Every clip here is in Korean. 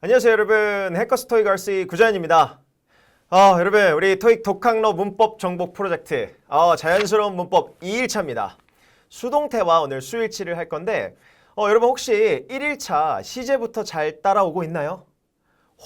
안녕하세요 여러분, 해커스 토익 RC 구자연입니다. 여러분 우리 토익 독학로 문법 정복 프로젝트 자연스러운 문법 2일차입니다. 수동태와 오늘 수일치를 할 건데 여러분 혹시 1일차 시제부터 잘 따라오고 있나요?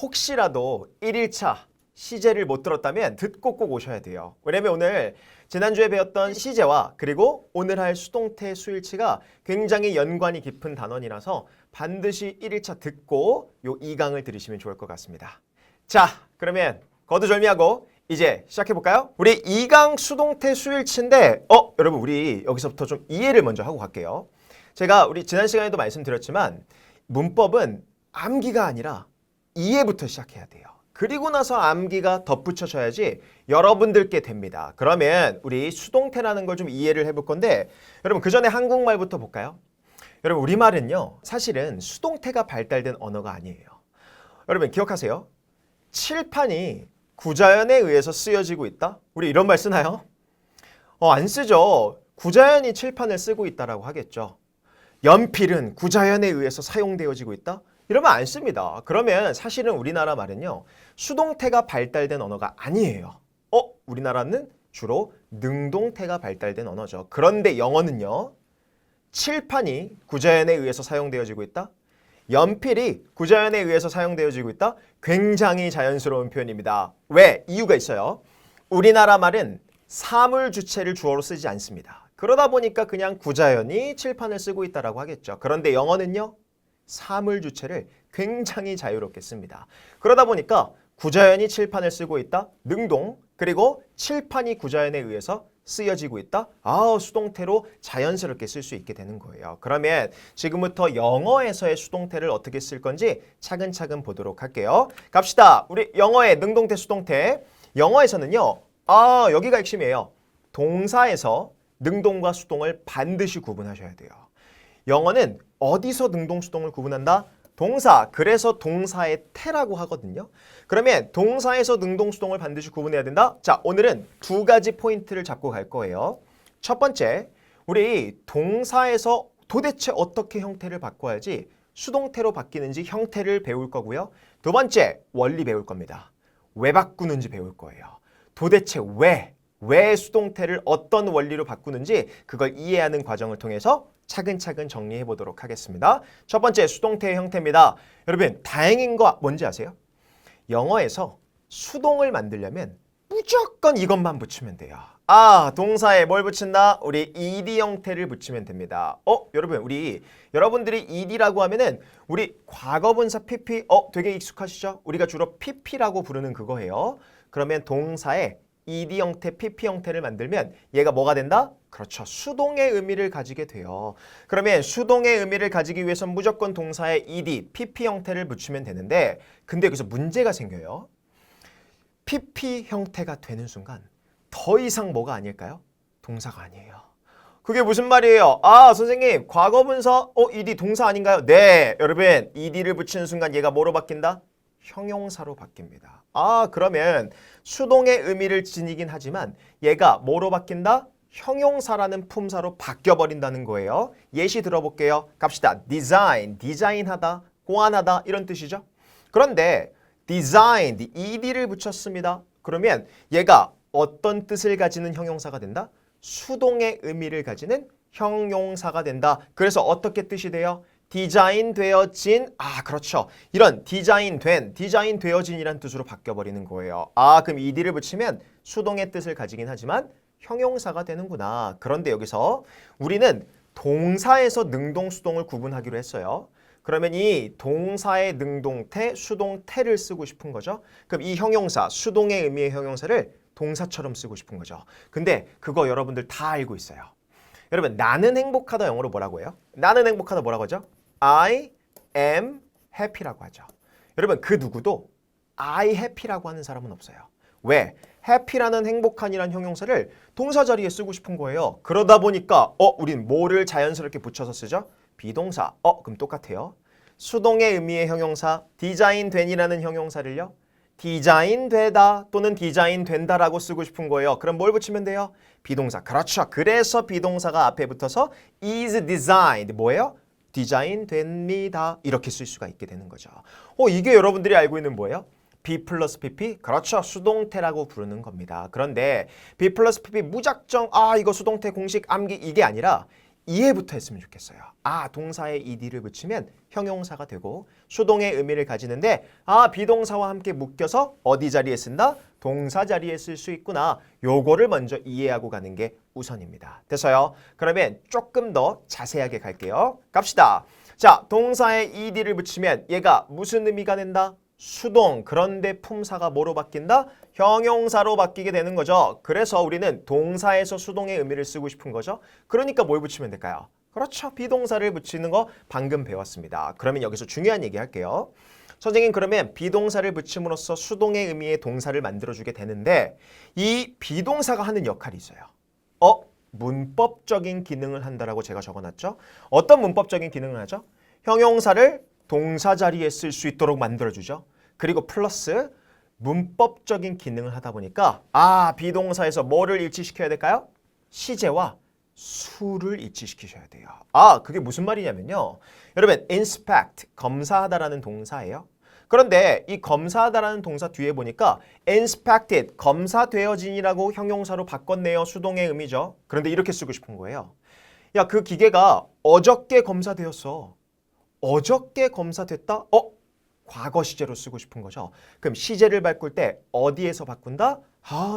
혹시라도 1일차 시제를 못 들었다면 듣고 꼭 오셔야 돼요. 왜냐면 오늘 지난주에 배웠던 시제와 그리고 오늘 할 수동태 수일치가 굉장히 연관이 깊은 단원이라서 반드시 1일차 듣고 요 2강을 들으시면 좋을 것 같습니다. 자, 그러면 거두절미하고 이제 시작해볼까요? 우리 2강 수동태 수일치인데 여러분 우리 여기서부터 좀 이해를 먼저 하고 갈게요. 제가 우리 지난 시간에도 말씀드렸지만 문법은 암기가 아니라 이해부터 시작해야 돼요. 그리고 나서 암기가 덧붙여져야지 여러분들께 됩니다. 그러면 우리 수동태라는 걸 좀 이해를 해볼 건데 여러분 그 전에 한국말부터 볼까요? 여러분 우리말은요 사실은 수동태가 발달된 언어가 아니에요. 여러분 기억하세요? 칠판이 구자연에 의해서 쓰여지고 있다? 우리 이런 말 쓰나요? 안 쓰죠. 구자연이 칠판을 쓰고 있다라고 하겠죠. 연필은 구자연에 의해서 사용되어지고 있다? 이러면 안 씁니다. 그러면 사실은 우리나라 말은요 수동태가 발달된 언어가 아니에요. 우리나라는 주로 능동태가 발달된 언어죠. 그런데 영어는요 칠판이 구자연에 의해서 사용되어지고 있다? 연필이 구자연에 의해서 사용되어지고 있다? 굉장히 자연스러운 표현입니다. 왜? 이유가 있어요. 우리나라 말은 사물 주체를 주어로 쓰지 않습니다. 그러다 보니까 그냥 구자연이 칠판을 쓰고 있다라고 하겠죠. 그런데 영어는요 사물 주체를 굉장히 자유롭게 씁니다. 그러다 보니까 구자연이 칠판을 쓰고 있다. 능동. 그리고 칠판이 구자연에 의해서 쓰여지고 있다. 수동태로 자연스럽게 쓸 수 있게 되는 거예요. 그러면 지금부터 영어에서의 수동태를 어떻게 쓸 건지 차근차근 보도록 할게요. 갑시다. 우리 영어의 능동태 수동태. 영어에서는요. 여기가 핵심이에요. 동사에서 능동과 수동을 반드시 구분하셔야 돼요. 영어는 어디서 능동, 수동을 구분한다? 동사, 그래서 동사의 태라고 하거든요. 그러면 동사에서 능동, 수동을 반드시 구분해야 된다? 자, 오늘은 두 가지 포인트를 잡고 갈 거예요. 첫 번째, 우리 동사에서 도대체 어떻게 형태를 바꿔야지 수동태로 바뀌는지 형태를 배울 거고요. 두 번째, 원리 배울 겁니다. 왜 바꾸는지 배울 거예요. 도대체 왜 수동태를 어떤 원리로 바꾸는지 그걸 이해하는 과정을 통해서 차근차근 정리해 보도록 하겠습니다. 첫 번째 수동태의 형태입니다. 여러분 다행인 거 뭔지 아세요? 영어에서 수동을 만들려면 무조건 이것만 붙이면 돼요. 동사에 뭘 붙인다? 우리 ed 형태를 붙이면 됩니다. 여러분 여러분들이 ed라고 하면은 우리 과거분사 pp 되게 익숙하시죠? 우리가 주로 pp라고 부르는 그거예요. 그러면 동사에 ed 형태, pp 형태를 만들면 얘가 뭐가 된다? 그렇죠. 수동의 의미를 가지게 돼요. 그러면 수동의 의미를 가지기 위해선 무조건 동사에 ed, pp 형태를 붙이면 되는데 근데 여기서 문제가 생겨요. pp 형태가 되는 순간 더 이상 뭐가 아닐까요? 동사가 아니에요. 그게 무슨 말이에요? 선생님 과거분사 ed 동사 아닌가요? 네, 여러분 ed를 붙이는 순간 얘가 뭐로 바뀐다? 형용사로 바뀝니다. 그러면 수동의 의미를 지니긴 하지만 얘가 뭐로 바뀐다? 형용사라는 품사로 바뀌어버린다는 거예요. 예시 들어볼게요. 갑시다. design, 디자인하다, 고안하다 이런 뜻이죠. 그런데 designed, ed를 붙였습니다. 그러면 얘가 어떤 뜻을 가지는 형용사가 된다? 수동의 의미를 가지는 형용사가 된다. 그래서 어떻게 뜻이 돼요? 디자인되어진, 그렇죠. 이런 디자인된, 디자인되어진이란 뜻으로 바뀌어버리는 거예요. 그럼 ed를 붙이면 수동의 뜻을 가지긴 하지만 형용사가 되는구나. 그런데 여기서 우리는 동사에서 능동, 수동을 구분하기로 했어요. 그러면 이 동사의 능동태, 수동태를 쓰고 싶은 거죠. 그럼 이 형용사, 수동의 의미의 형용사를 동사처럼 쓰고 싶은 거죠. 근데 그거 여러분들 다 알고 있어요. 여러분 나는 행복하다 영어로 뭐라고 해요? 나는 행복하다 뭐라고 하죠? I am happy라고 하죠. 여러분 그 누구도 I happy라고 하는 사람은 없어요. 왜? happy라는 행복한이란 형용사를 동사 자리에 쓰고 싶은 거예요. 그러다 보니까 우린 뭐를 자연스럽게 붙여서 쓰죠? 비동사. 그럼 똑같아요. 수동의 의미의 형용사 디자인된이라는 형용사를요. 디자인되다 또는 디자인된다라고 쓰고 싶은 거예요. 그럼 뭘 붙이면 돼요? 비동사. 그렇죠. 그래서 비동사가 앞에 붙어서 is designed 뭐예요? 디자인됩니다. 이렇게 쓸 수가 있게 되는 거죠. 이게 여러분들이 알고 있는 뭐예요? B 플러스 PP? 그렇죠. 수동태라고 부르는 겁니다. 그런데 B 플러스 PP 무작정 이거 수동태 공식 암기 이게 아니라 이해부터 했으면 좋겠어요. 동사에 ed를 붙이면 형용사가 되고 수동의 의미를 가지는데 비동사와 함께 묶여서 어디 자리에 쓴다? 동사 자리에 쓸 수 있구나. 요거를 먼저 이해하고 가는 게 우선입니다. 됐어요? 그러면 조금 더 자세하게 갈게요. 갑시다. 자, 동사에 ed를 붙이면 얘가 무슨 의미가 된다? 수동. 그런데 품사가 뭐로 바뀐다? 형용사로 바뀌게 되는 거죠. 그래서 우리는 동사에서 수동의 의미를 쓰고 싶은 거죠. 그러니까 뭘 붙이면 될까요? 그렇죠. 비동사를 붙이는 거 방금 배웠습니다. 그러면 여기서 중요한 얘기 할게요. 선생님 그러면 비동사를 붙임으로써 수동의 의미의 동사를 만들어주게 되는데 이 비동사가 하는 역할이 있어요. 문법적인 기능을 한다라고 제가 적어놨죠. 어떤 문법적인 기능을 하죠? 형용사를 동사 자리에 쓸 수 있도록 만들어주죠. 그리고 플러스 문법적인 기능을 하다 보니까 비동사에서 뭐를 일치시켜야 될까요? 시제와 수를 일치시키셔야 돼요. 그게 무슨 말이냐면요. 여러분 inspect, 검사하다라는 동사예요. 그런데 이 검사하다라는 동사 뒤에 보니까 inspected, 검사되어진이라고 형용사로 바꿨네요. 수동의 의미죠. 그런데 이렇게 쓰고 싶은 거예요. 야, 그 기계가 어저께 검사되었어. 어저께 검사됐다? 과거 시제로 쓰고 싶은 거죠. 그럼 시제를 바꿀 때 어디에서 바꾼다?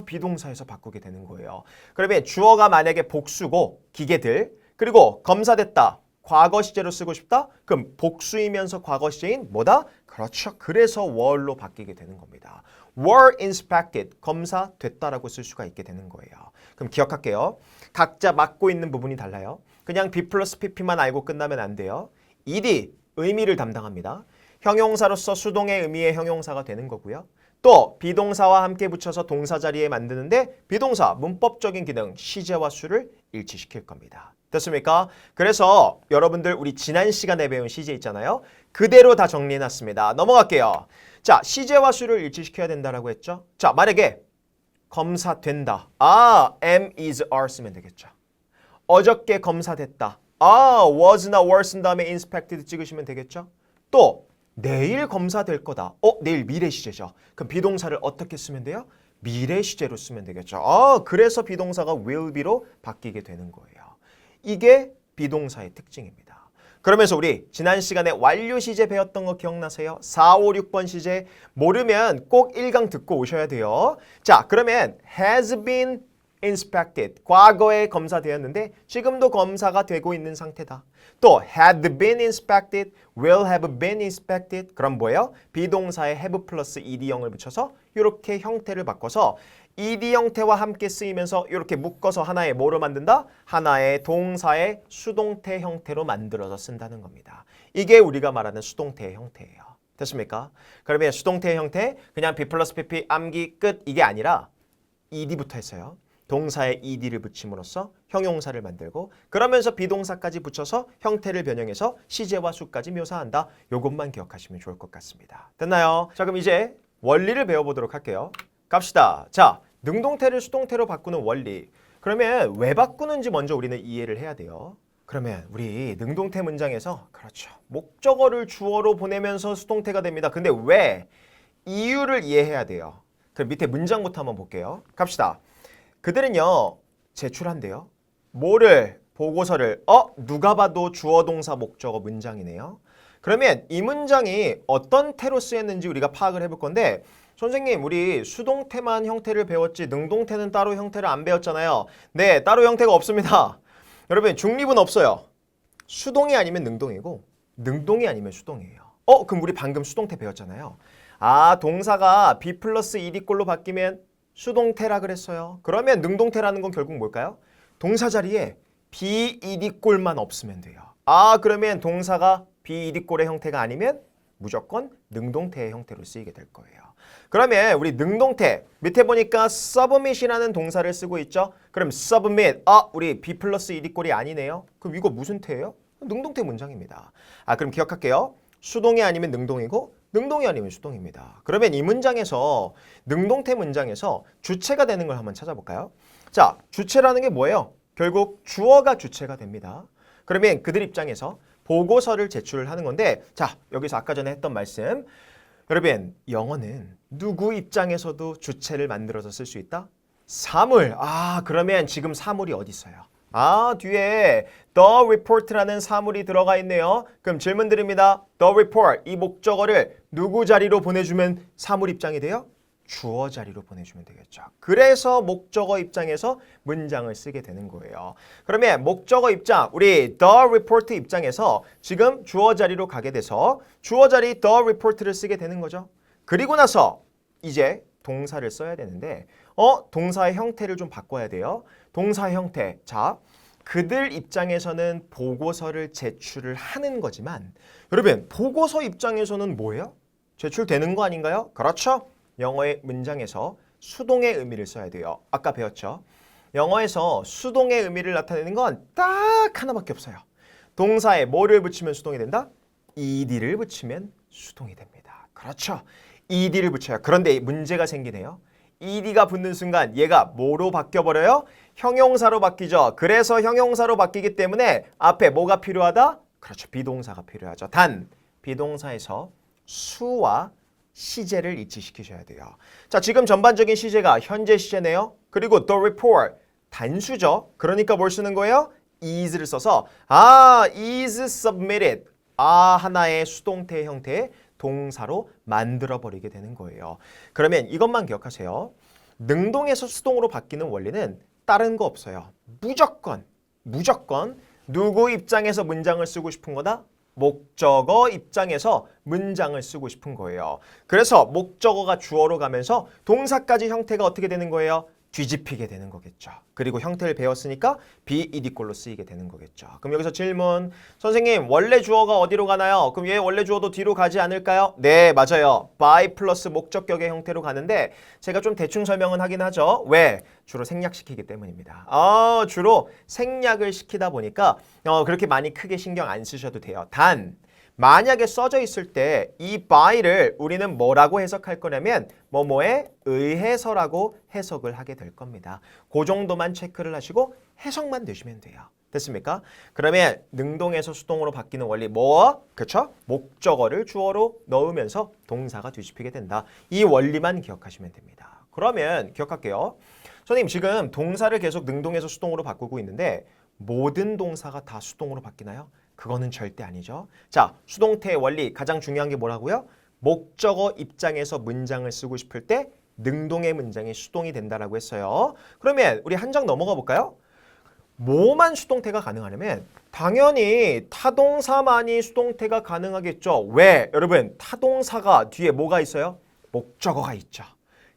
비동사에서 바꾸게 되는 거예요. 그러면 주어가 만약에 복수고 기계들 그리고 검사됐다. 과거 시제로 쓰고 싶다? 그럼 복수이면서 과거 시제인 뭐다? 그렇죠. 그래서 were로 바뀌게 되는 겁니다. were inspected, 검사됐다라고 쓸 수가 있게 되는 거예요. 그럼 기억할게요. 각자 맡고 있는 부분이 달라요. 그냥 B 플러스 PP만 알고 끝나면 안 돼요. ed, 의미를 담당합니다. 형용사로서 수동의 의미의 형용사가 되는 거고요. 또 비동사와 함께 붙여서 동사 자리에 만드는데 비동사, 문법적인 기능, 시제와 수를 일치시킬 겁니다. 됐습니까? 그래서 여러분들 우리 지난 시간에 배운 시제 있잖아요. 그대로 다 정리해놨습니다. 넘어갈게요. 자, 시제와 수를 일치시켜야 된다라고 했죠. 자, 만약에 검사된다. am, is, are 쓰면 되겠죠. 어저께 검사됐다. was나 were 쓴 다음에 inspected 찍으시면 되겠죠. 또 내일 검사될 거다. 내일 미래 시제죠. 그럼 비동사를 어떻게 쓰면 돼요? 미래 시제로 쓰면 되겠죠. 그래서 비동사가 will be로 바뀌게 되는 거예요. 이게 비동사의 특징입니다. 그러면서 우리 지난 시간에 완료 시제 배웠던 거 기억나세요? 4, 5, 6번 시제 모르면 꼭 1강 듣고 오셔야 돼요. 자, 그러면 has been inspected, 과거에 검사되었는데 지금도 검사가 되고 있는 상태다. 또 had been inspected, will have been inspected. 그럼 뭐예요? 비동사에 have 플러스 ed형을 붙여서 이렇게 형태를 바꿔서 ed 형태와 함께 쓰이면서 이렇게 묶어서 하나의 뭐로 만든다? 하나의 동사의 수동태 형태로 만들어서 쓴다는 겁니다. 이게 우리가 말하는 수동태의 형태예요. 됐습니까? 그러면 수동태의 형태 그냥 B 플러스 PP 암기 끝 이게 아니라 ed부터 했어요. 동사에 ed를 붙임으로써 형용사를 만들고 그러면서 비동사까지 붙여서 형태를 변형해서 시제와 수까지 묘사한다. 요것만 기억하시면 좋을 것 같습니다. 됐나요? 자, 그럼 이제 원리를 배워보도록 할게요. 갑시다. 자, 능동태를 수동태로 바꾸는 원리. 그러면 왜 바꾸는지 먼저 우리는 이해를 해야 돼요. 그러면 우리 능동태 문장에서 그렇죠. 목적어를 주어로 보내면서 수동태가 됩니다. 근데 왜? 이유를 이해해야 돼요. 그럼 밑에 문장부터 한번 볼게요. 갑시다. 그들은요 제출한대요. 뭐를? 보고서를. 누가 봐도 주어 동사 목적어 문장이네요. 그러면 이 문장이 어떤 태로 쓰였는지 우리가 파악을 해볼 건데 선생님 우리 수동태만 형태를 배웠지 능동태는 따로 형태를 안 배웠잖아요. 네, 따로 형태가 없습니다. 여러분 중립은 없어요. 수동이 아니면 능동이고 능동이 아니면 수동이에요. 그럼 우리 방금 수동태 배웠잖아요. 동사가 B 플러스 ed꼴로 바뀌면 수동태라 그랬어요. 그러면 능동태라는 건 결국 뭘까요? 동사 자리에 be ed꼴만 없으면 돼요. 그러면 동사가 be ed꼴의 형태가 아니면 무조건 능동태의 형태로 쓰이게 될 거예요. 그러면 우리 능동태 밑에 보니까 submit이라는 동사를 쓰고 있죠. 그럼 submit 우리 B 플러스 ed꼴이 아니네요. 그럼 이거 무슨 태예요? 능동태 문장입니다. 그럼 기억할게요. 수동이 아니면 능동이고 능동이 아니면 수동입니다. 그러면 이 문장에서 능동태 문장에서 주체가 되는 걸 한번 찾아볼까요? 자, 주체라는 게 뭐예요? 결국 주어가 주체가 됩니다. 그러면 그들 입장에서 보고서를 제출을 하는 건데 자, 여기서 아까 전에 했던 말씀. 여러분, 영어는 누구 입장에서도 주체를 만들어서 쓸 수 있다? 사물. 그러면 지금 사물이 어디 있어요? 뒤에 the report라는 사물이 들어가 있네요. 그럼 질문 드립니다. the report, 이 목적어를 누구 자리로 보내주면 사물 입장이 돼요? 주어 자리로 보내주면 되겠죠. 그래서 목적어 입장에서 문장을 쓰게 되는 거예요. 그러면 목적어 입장, 우리 the report 입장에서 지금 주어 자리로 가게 돼서 주어 자리 the report를 쓰게 되는 거죠. 그리고 나서 이제 동사를 써야 되는데 동사의 형태를 좀 바꿔야 돼요. 동사 형태. 자, 그들 입장에서는 보고서를 제출을 하는 거지만 여러분, 보고서 입장에서는 뭐예요? 제출되는 거 아닌가요? 그렇죠. 영어의 문장에서 수동의 의미를 써야 돼요. 아까 배웠죠? 영어에서 수동의 의미를 나타내는 건 딱 하나밖에 없어요. 동사에 뭐를 붙이면 수동이 된다? ed를 붙이면 수동이 됩니다. 그렇죠. ed를 붙여요. 그런데 문제가 생기네요. ed가 붙는 순간 얘가 뭐로 바뀌어버려요? 형용사로 바뀌죠. 그래서 형용사로 바뀌기 때문에 앞에 뭐가 필요하다? 그렇죠. 비동사가 필요하죠. 단, 비동사에서 수와 시제를 일치시키셔야 돼요. 자, 지금 전반적인 시제가 현재 시제네요. 그리고 the report, 단수죠. 그러니까 뭘 쓰는 거예요? is를 써서 is submitted, 하나의 수동태 형태의 동사로 만들어버리게 되는 거예요. 그러면 이것만 기억하세요. 능동에서 수동으로 바뀌는 원리는 다른 거 없어요. 무조건 누구 입장에서 문장을 쓰고 싶은 거다? 목적어 입장에서 문장을 쓰고 싶은 거예요. 그래서 목적어가 주어로 가면서 동사까지 형태가 어떻게 되는 거예요? 뒤집히게 되는 거겠죠. 그리고 형태를 배웠으니까 be-꼴로 쓰이게 되는 거겠죠. 그럼 여기서 질문. 선생님, 원래 주어가 어디로 가나요? 그럼 얘 원래 주어도 뒤로 가지 않을까요? 네, 맞아요. by 플러스 목적격의 형태로 가는데 제가 좀 대충 설명은 하긴 하죠. 왜? 주로 생략시키기 때문입니다. 주로 생략을 시키다 보니까 그렇게 많이 크게 신경 안 쓰셔도 돼요. 단, 만약에 써져 있을 때 이 by를 우리는 뭐라고 해석할 거냐면 뭐뭐에 의해서라고 해석을 하게 될 겁니다. 그 정도만 체크를 하시고 해석만 되시면 돼요. 됐습니까? 그러면 능동에서 수동으로 바뀌는 원리 그쵸? 목적어를 주어로 넣으면서 동사가 뒤집히게 된다. 이 원리만 기억하시면 됩니다. 그러면 기억할게요. 선생님, 지금 동사를 계속 능동에서 수동으로 바꾸고 있는데 모든 동사가 다 수동으로 바뀌나요? 그거는 절대 아니죠. 자, 수동태의 원리 가장 중요한 게 뭐라고요? 목적어 입장에서 문장을 쓰고 싶을 때 능동의 문장이 수동이 된다라고 했어요. 그러면 우리 한 장 넘어가 볼까요? 뭐만 수동태가 가능하냐면 당연히 타동사만이 수동태가 가능하겠죠. 왜? 여러분, 타동사가 뒤에 뭐가 있어요? 목적어가 있죠.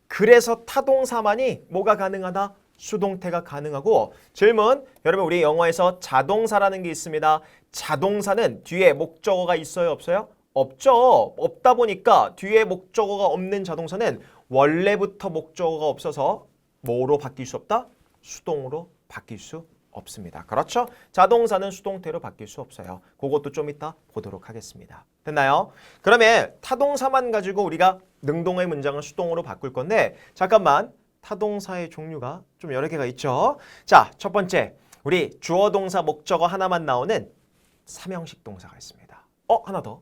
그래서 타동사만이 뭐가 가능하다? 수동태가 가능하고 질문, 여러분 우리 영어에서 자동사라는 게 있습니다. 자동사는 뒤에 목적어가 있어요? 없어요? 없죠. 없다 보니까 뒤에 목적어가 없는 자동사는 원래부터 목적어가 없어서 뭐로 바뀔 수 없다? 수동으로 바뀔 수 없습니다. 그렇죠? 자동사는 수동태로 바뀔 수 없어요. 그것도 좀 이따 보도록 하겠습니다. 됐나요? 그러면 타동사만 가지고 우리가 능동의 문장을 수동으로 바꿀 건데 잠깐만, 타동사의 종류가 좀 여러 개가 있죠. 자, 첫 번째, 우리 주어 동사 목적어 하나만 나오는 삼형식 동사가 있습니다. 하나 더.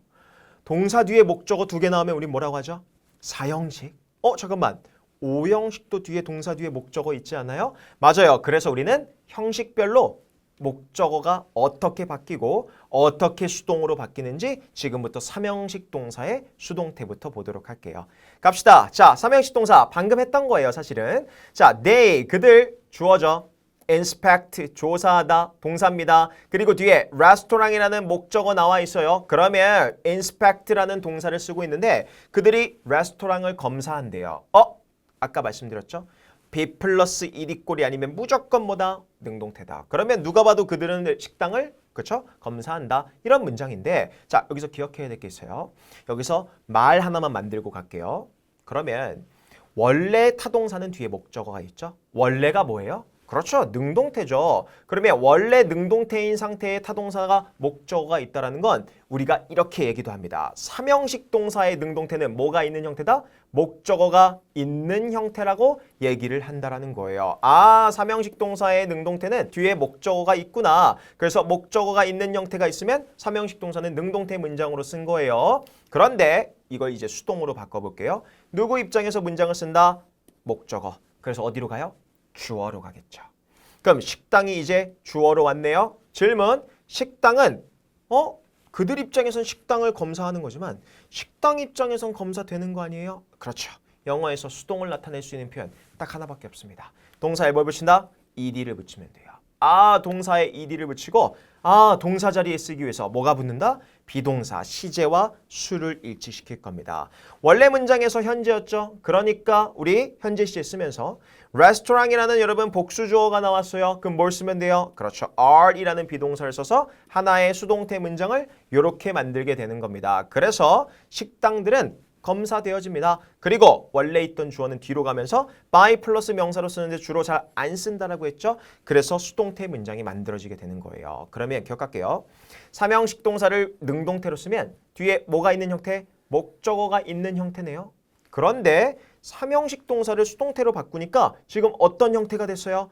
동사 뒤에 목적어 두 개 나오면 우리 뭐라고 하죠? 사형식. 잠깐만. 오형식도 뒤에 동사 뒤에 목적어 있지 않아요? 맞아요. 그래서 우리는 형식별로 목적어가 어떻게 바뀌고 어떻게 수동으로 바뀌는지 지금부터 삼형식 동사의 수동태부터 보도록 할게요. 갑시다. 자, 삼형식 동사 방금 했던 거예요, 사실은. 자, they, 그들, 주어죠. inspect, 조사하다, 동사입니다. 그리고 뒤에 restaurant이라는 목적어 나와 있어요. 그러면 inspect라는 동사를 쓰고 있는데 그들이 레스토랑을 검사한대요. 아까 말씀드렸죠? be 플러스 1꼴이 아니면 무조건 뭐다? 능동태다. 그러면 누가 봐도 그들은 식당을 그렇죠? 검사한다. 이런 문장인데 자, 여기서 기억해야 될 게 있어요. 여기서 말 하나만 만들고 갈게요. 그러면 원래 타동사는 뒤에 목적어가 있죠? 원래가 뭐예요? 그렇죠. 능동태죠. 그러면 원래 능동태인 상태의 타동사가 목적어가 있다는 건 우리가 이렇게 얘기도 합니다. 삼형식 동사의 능동태는 뭐가 있는 형태다? 목적어가 있는 형태라고 얘기를 한다라는 거예요. 아, 삼형식 동사의 능동태는 뒤에 목적어가 있구나. 그래서 목적어가 있는 형태가 있으면 삼형식 동사는 능동태 문장으로 쓴 거예요. 그런데 이걸 이제 수동으로 바꿔볼게요. 누구 입장에서 문장을 쓴다? 목적어. 그래서 어디로 가요? 주어로 가겠죠. 그럼 식당이 이제 주어로 왔네요. 질문, 식당은 그들 입장에선 식당을 검사하는 거지만 식당 입장에선 검사되는 거 아니에요? 그렇죠. 영어에서 수동을 나타낼 수 있는 표현 딱 하나밖에 없습니다. 동사에 뭘 붙인다? ed를 붙이면 돼요. 아, 동사에 ed를 붙이고 동사 자리에 쓰기 위해서 뭐가 붙는다? 비동사, 시제와 수를 일치시킬 겁니다. 원래 문장에서 현재였죠. 그러니까 우리 현재 시제 쓰면서 레스토랑이라는 여러분 복수 주어가 나왔어요. 그럼 뭘 쓰면 돼요? 그렇죠. are이라는 비동사를 써서 하나의 수동태 문장을 이렇게 만들게 되는 겁니다. 그래서 식당들은 검사되어집니다. 그리고 원래 있던 주어는 뒤로 가면서 by 플러스 명사로 쓰는데 주로 잘 안 쓴다라고 했죠. 그래서 수동태 문장이 만들어지게 되는 거예요. 그러면 기억할게요. 삼형식 동사를 능동태로 쓰면 뒤에 뭐가 있는 형태? 목적어가 있는 형태네요. 그런데 삼형식 동사를 수동태로 바꾸니까 지금 어떤 형태가 됐어요?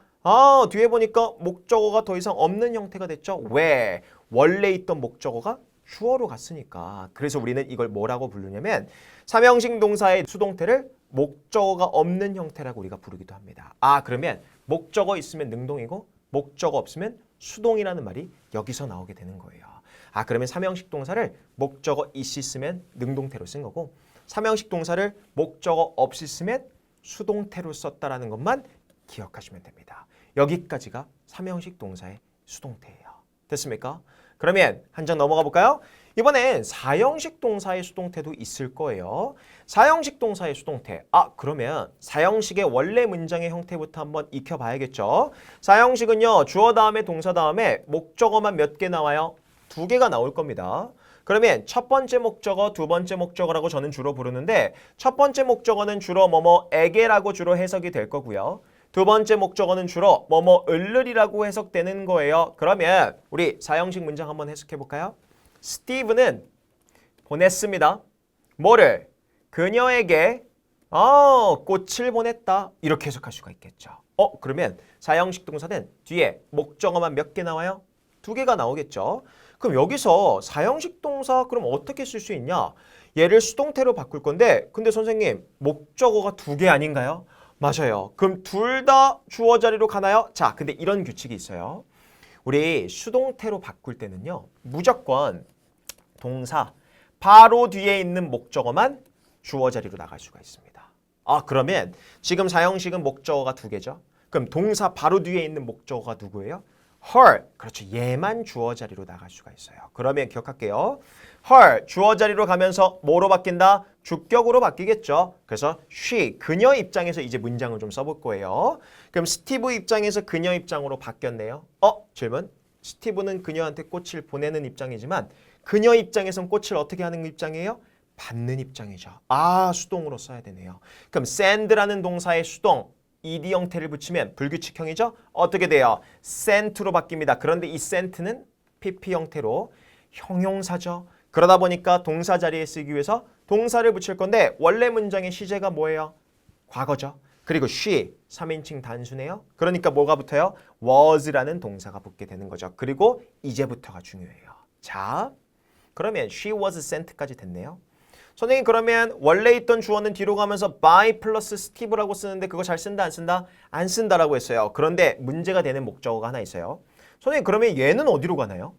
뒤에 보니까 목적어가 더 이상 없는 형태가 됐죠. 왜? 원래 있던 목적어가 주어로 갔으니까. 그래서 우리는 이걸 뭐라고 부르냐면 삼형식 동사의 수동태를 목적어가 없는 형태라고 우리가 부르기도 합니다. 그러면 목적어 있으면 능동이고 목적어 없으면 수동이라는 말이 여기서 나오게 되는 거예요. 그러면 삼형식 동사를 목적어 있이 쓰면 능동태로 쓴 거고 삼형식 동사를 목적어 없이 쓰면 수동태로 썼다라는 것만 기억하시면 됩니다. 여기까지가 삼형식 동사의 수동태예요. 됐습니까? 그러면 한 장 넘어가 볼까요? 이번엔 사형식 동사의 수동태도 있을 거예요. 사형식 동사의 수동태. 그러면 사형식의 원래 문장의 형태부터 한번 익혀봐야겠죠. 사형식은요. 주어 다음에 동사 다음에 목적어만 몇 개 나와요? 2개가 나올 겁니다. 그러면 첫 번째 목적어, 두 번째 목적어라고 저는 주로 부르는데 첫 번째 목적어는 주로 뭐뭐에게라고 주로 해석이 될 거고요. 두 번째 목적어는 주로 뭐뭐을르리라고 해석되는 거예요. 그러면 우리 사형식 문장 한번 해석해 볼까요? 스티브는 보냈습니다. 뭐를? 그녀에게 꽃을 보냈다. 이렇게 해석할 수가 있겠죠. 그러면 사형식 동사는 뒤에 목적어만 몇 개 나와요? 2개가 나오겠죠. 그럼 여기서 사형식 동사 그럼 어떻게 쓸 수 있냐? 얘를 수동태로 바꿀 건데 근데 선생님 목적어가 2개 아닌가요? 맞아요. 그럼 둘 다 주어 자리로 가나요? 자, 근데 이런 규칙이 있어요. 우리 수동태로 바꿀 때는요. 무조건 동사 바로 뒤에 있는 목적어만 주어 자리로 나갈 수가 있습니다. 그러면 지금 사형식은 목적어가 2개죠. 그럼 동사 바로 뒤에 있는 목적어가 누구예요? her. 그렇죠. 얘만 주어 자리로 나갈 수가 있어요. 그러면 기억할게요. her 주어 자리로 가면서 뭐로 바뀐다? 주격으로 바뀌겠죠. 그래서 she 그녀 입장에서 이제 문장을 좀 써볼 거예요. 그럼 스티브 입장에서 그녀 입장으로 바뀌었네요. 질문. 스티브는 그녀한테 꽃을 보내는 입장이지만 그녀 입장에선 꽃을 어떻게 하는 입장이에요? 받는 입장이죠. 수동으로 써야 되네요. 그럼 send라는 동사의 수동 ed 형태를 붙이면 불규칙형이죠? 어떻게 돼요? sent로 바뀝니다. 그런데 이 sent는 pp 형태로 형용사죠. 그러다 보니까 동사 자리에 쓰기 위해서 동사를 붙일 건데 원래 문장의 시제가 뭐예요? 과거죠. 그리고 she 3인칭 단수네요. 그러니까 뭐가 붙어요? was라는 동사가 붙게 되는 거죠. 그리고 이제부터가 중요해요. 자, 그러면 she was sent까지 됐네요. 선생님 그러면 원래 있던 주어는 뒤로 가면서 by 플러스 스티브라고 쓰는데 그거 잘 쓴다 안 쓴다? 안 쓴다라고 했어요. 그런데 문제가 되는 목적어가 하나 있어요. 선생님 그러면 얘는 어디로 가나요?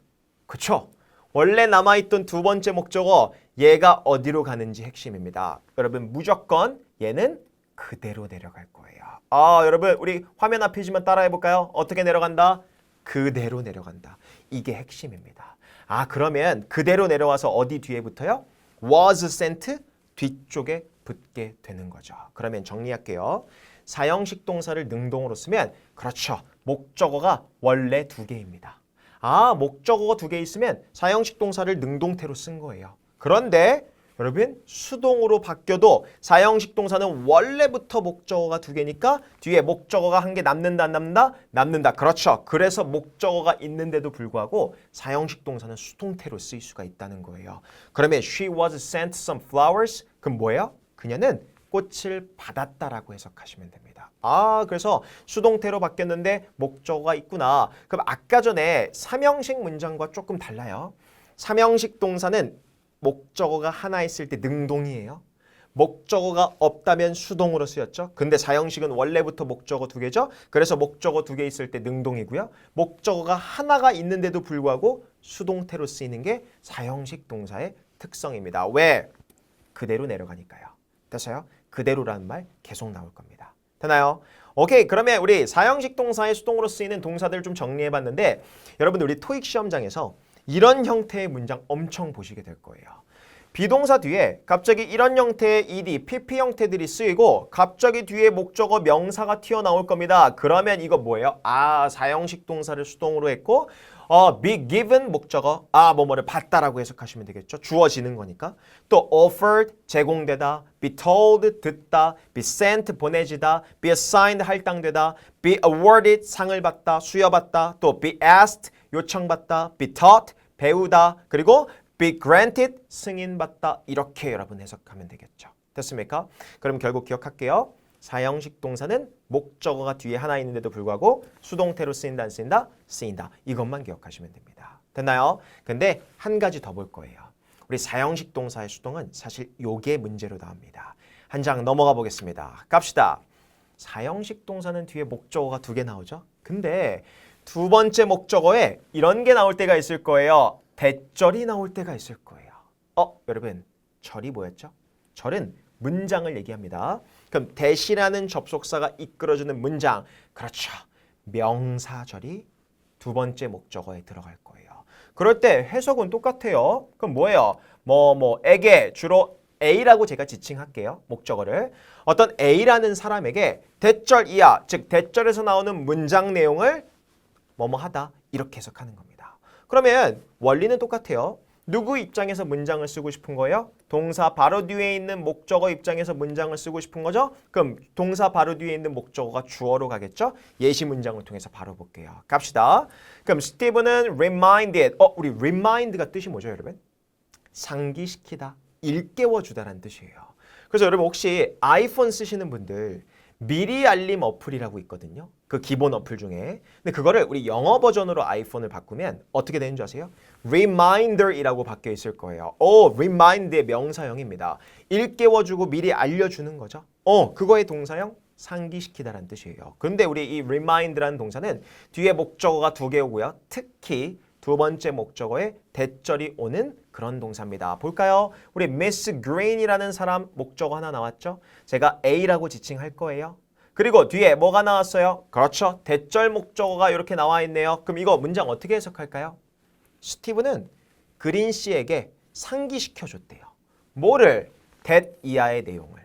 그쵸? 원래 남아있던 두 번째 목적어 얘가 어디로 가는지 핵심입니다. 여러분 무조건 얘는 그대로 내려갈 거예요. 여러분 우리 화면 앞이지만 따라해볼까요? 어떻게 내려간다? 그대로 내려간다. 이게 핵심입니다. 그러면 그대로 내려와서 어디 뒤에 붙어요? was sent 뒤쪽에 붙게 되는 거죠. 그러면 정리할게요. 사형식 동사를 능동으로 쓰면 그렇죠. 목적어가 원래 2개입니다. 목적어가 2개 있으면 사형식 동사를 능동태로 쓴 거예요. 그런데 여러분 수동으로 바뀌어도 사형식 동사는 원래부터 목적어가 두 개니까 뒤에 목적어가 한 개 남는다 안 남는다? 남는다. 그렇죠. 그래서 목적어가 있는데도 불구하고 사형식 동사는 수동태로 쓰일 수가 있다는 거예요. 그러면 she was sent some flowers. 그럼 뭐예요? 그녀는 꽃을 받았다라고 해석하시면 됩니다. 그래서 수동태로 바뀌었는데 목적어가 있구나. 그럼 아까 전에 삼형식 문장과 조금 달라요. 삼형식 동사는 목적어가 하나 있을 때 능동이에요. 목적어가 없다면 수동으로 쓰였죠. 근데 사형식은 원래부터 목적어 두 개죠. 그래서 목적어 두 개 있을 때 능동이고요. 목적어가 하나가 있는데도 불구하고 수동태로 쓰이는 게 사형식 동사의 특성입니다. 왜? 그대로 내려가니까요. 됐어요? 그대로라는 말 계속 나올 겁니다. 되나요? 오케이, 그러면 우리 사형식 동사의 수동으로 쓰이는 동사들 좀 정리해봤는데 여러분들 우리 토익 시험장에서 이런 형태의 문장 엄청 보시게 될 거예요. 비동사 뒤에 갑자기 이런 형태의 ed, pp 형태들이 쓰이고 갑자기 뒤에 목적어 명사가 튀어나올 겁니다. 그러면 이거 뭐예요? 사형식 동사를 수동으로 했고 be given 목적어 뭐뭐를 받다라고 해석하시면 되겠죠. 주어지는 거니까. 또 offered 제공되다, be told 듣다, be sent 보내지다, be assigned 할당되다, be awarded 상을 받다, 수여받다, 또 be asked 요청받다, be taught 배우다, 그리고 be granted 승인받다. 이렇게 여러분 해석하면 되겠죠. 됐습니까? 그럼 결국 기억할게요. 사형식 동사는 목적어가 뒤에 하나 있는데도 불구하고 수동태로 쓰인다 안 쓰인다? 쓰인다. 이것만 기억하시면 됩니다. 됐나요? 근데 한 가지 더 볼 거예요. 우리 사형식 동사의 수동은 사실 요게 문제로 나옵니다. 한 장 넘어가 보겠습니다. 갑시다. 사형식 동사는 뒤에 목적어가 두 개 나오죠? 근데 두 번째 목적어에 이런 게 나올 때가 있을 거예요. 대절이 나올 때가 있을 거예요. 여러분, 절이 뭐였죠? 절은 문장을 얘기합니다. 그럼 대시라는 접속사가 이끌어주는 문장. 그렇죠. 명사절이 두 번째 목적어에 들어갈 거예요. 그럴 때 해석은 똑같아요. 그럼 뭐예요? 에게 주로 A라고 제가 지칭할게요. 목적어를. 어떤 A라는 사람에게 대절 이하, 즉 대절에서 나오는 문장 내용을 뭐뭐 하다 이렇게 해석하는 겁니다. 그러면 원리는 똑같아요. 누구 입장에서 문장을 쓰고 싶은 거예요? 동사 바로 뒤에 있는 목적어 입장에서 문장을 쓰고 싶은 거죠? 그럼 동사 바로 뒤에 있는 목적어가 주어로 가겠죠? 예시 문장을 통해서 바로 볼게요. 갑시다. 그럼 스티브는 reminded. 우리 remind가 뜻이 뭐죠, 여러분? 상기시키다, 일깨워주다라는 뜻이에요. 그래서 여러분 혹시 아이폰 쓰시는 분들 미리 알림 어플이라고 있거든요. 그 기본 어플 중에. 근데 그거를 우리 영어 버전으로 아이폰을 바꾸면 어떻게 되는 줄 아세요? Reminder이라고 바뀌어 있을 거예요. remind의 명사형입니다. 일깨워주고 미리 알려주는 거죠. 그거의 동사형 상기시키다라는 뜻이에요. 근데 우리 이 remind라는 동사는 뒤에 목적어가 두 개 오고요. 특히 두 번째 목적어에 대절이 오는 그런 동사입니다. 볼까요? 우리 Miss Green이라는 사람 목적어 하나 나왔죠? 제가 A라고 지칭할 거예요. 그리고 뒤에 뭐가 나왔어요? 그렇죠. 대절 목적어가 이렇게 나와 있네요. 그럼 이거 문장 어떻게 해석할까요? 스티브는 그린 씨에게 상기시켜줬대요. 뭐를? that 이하의 내용을.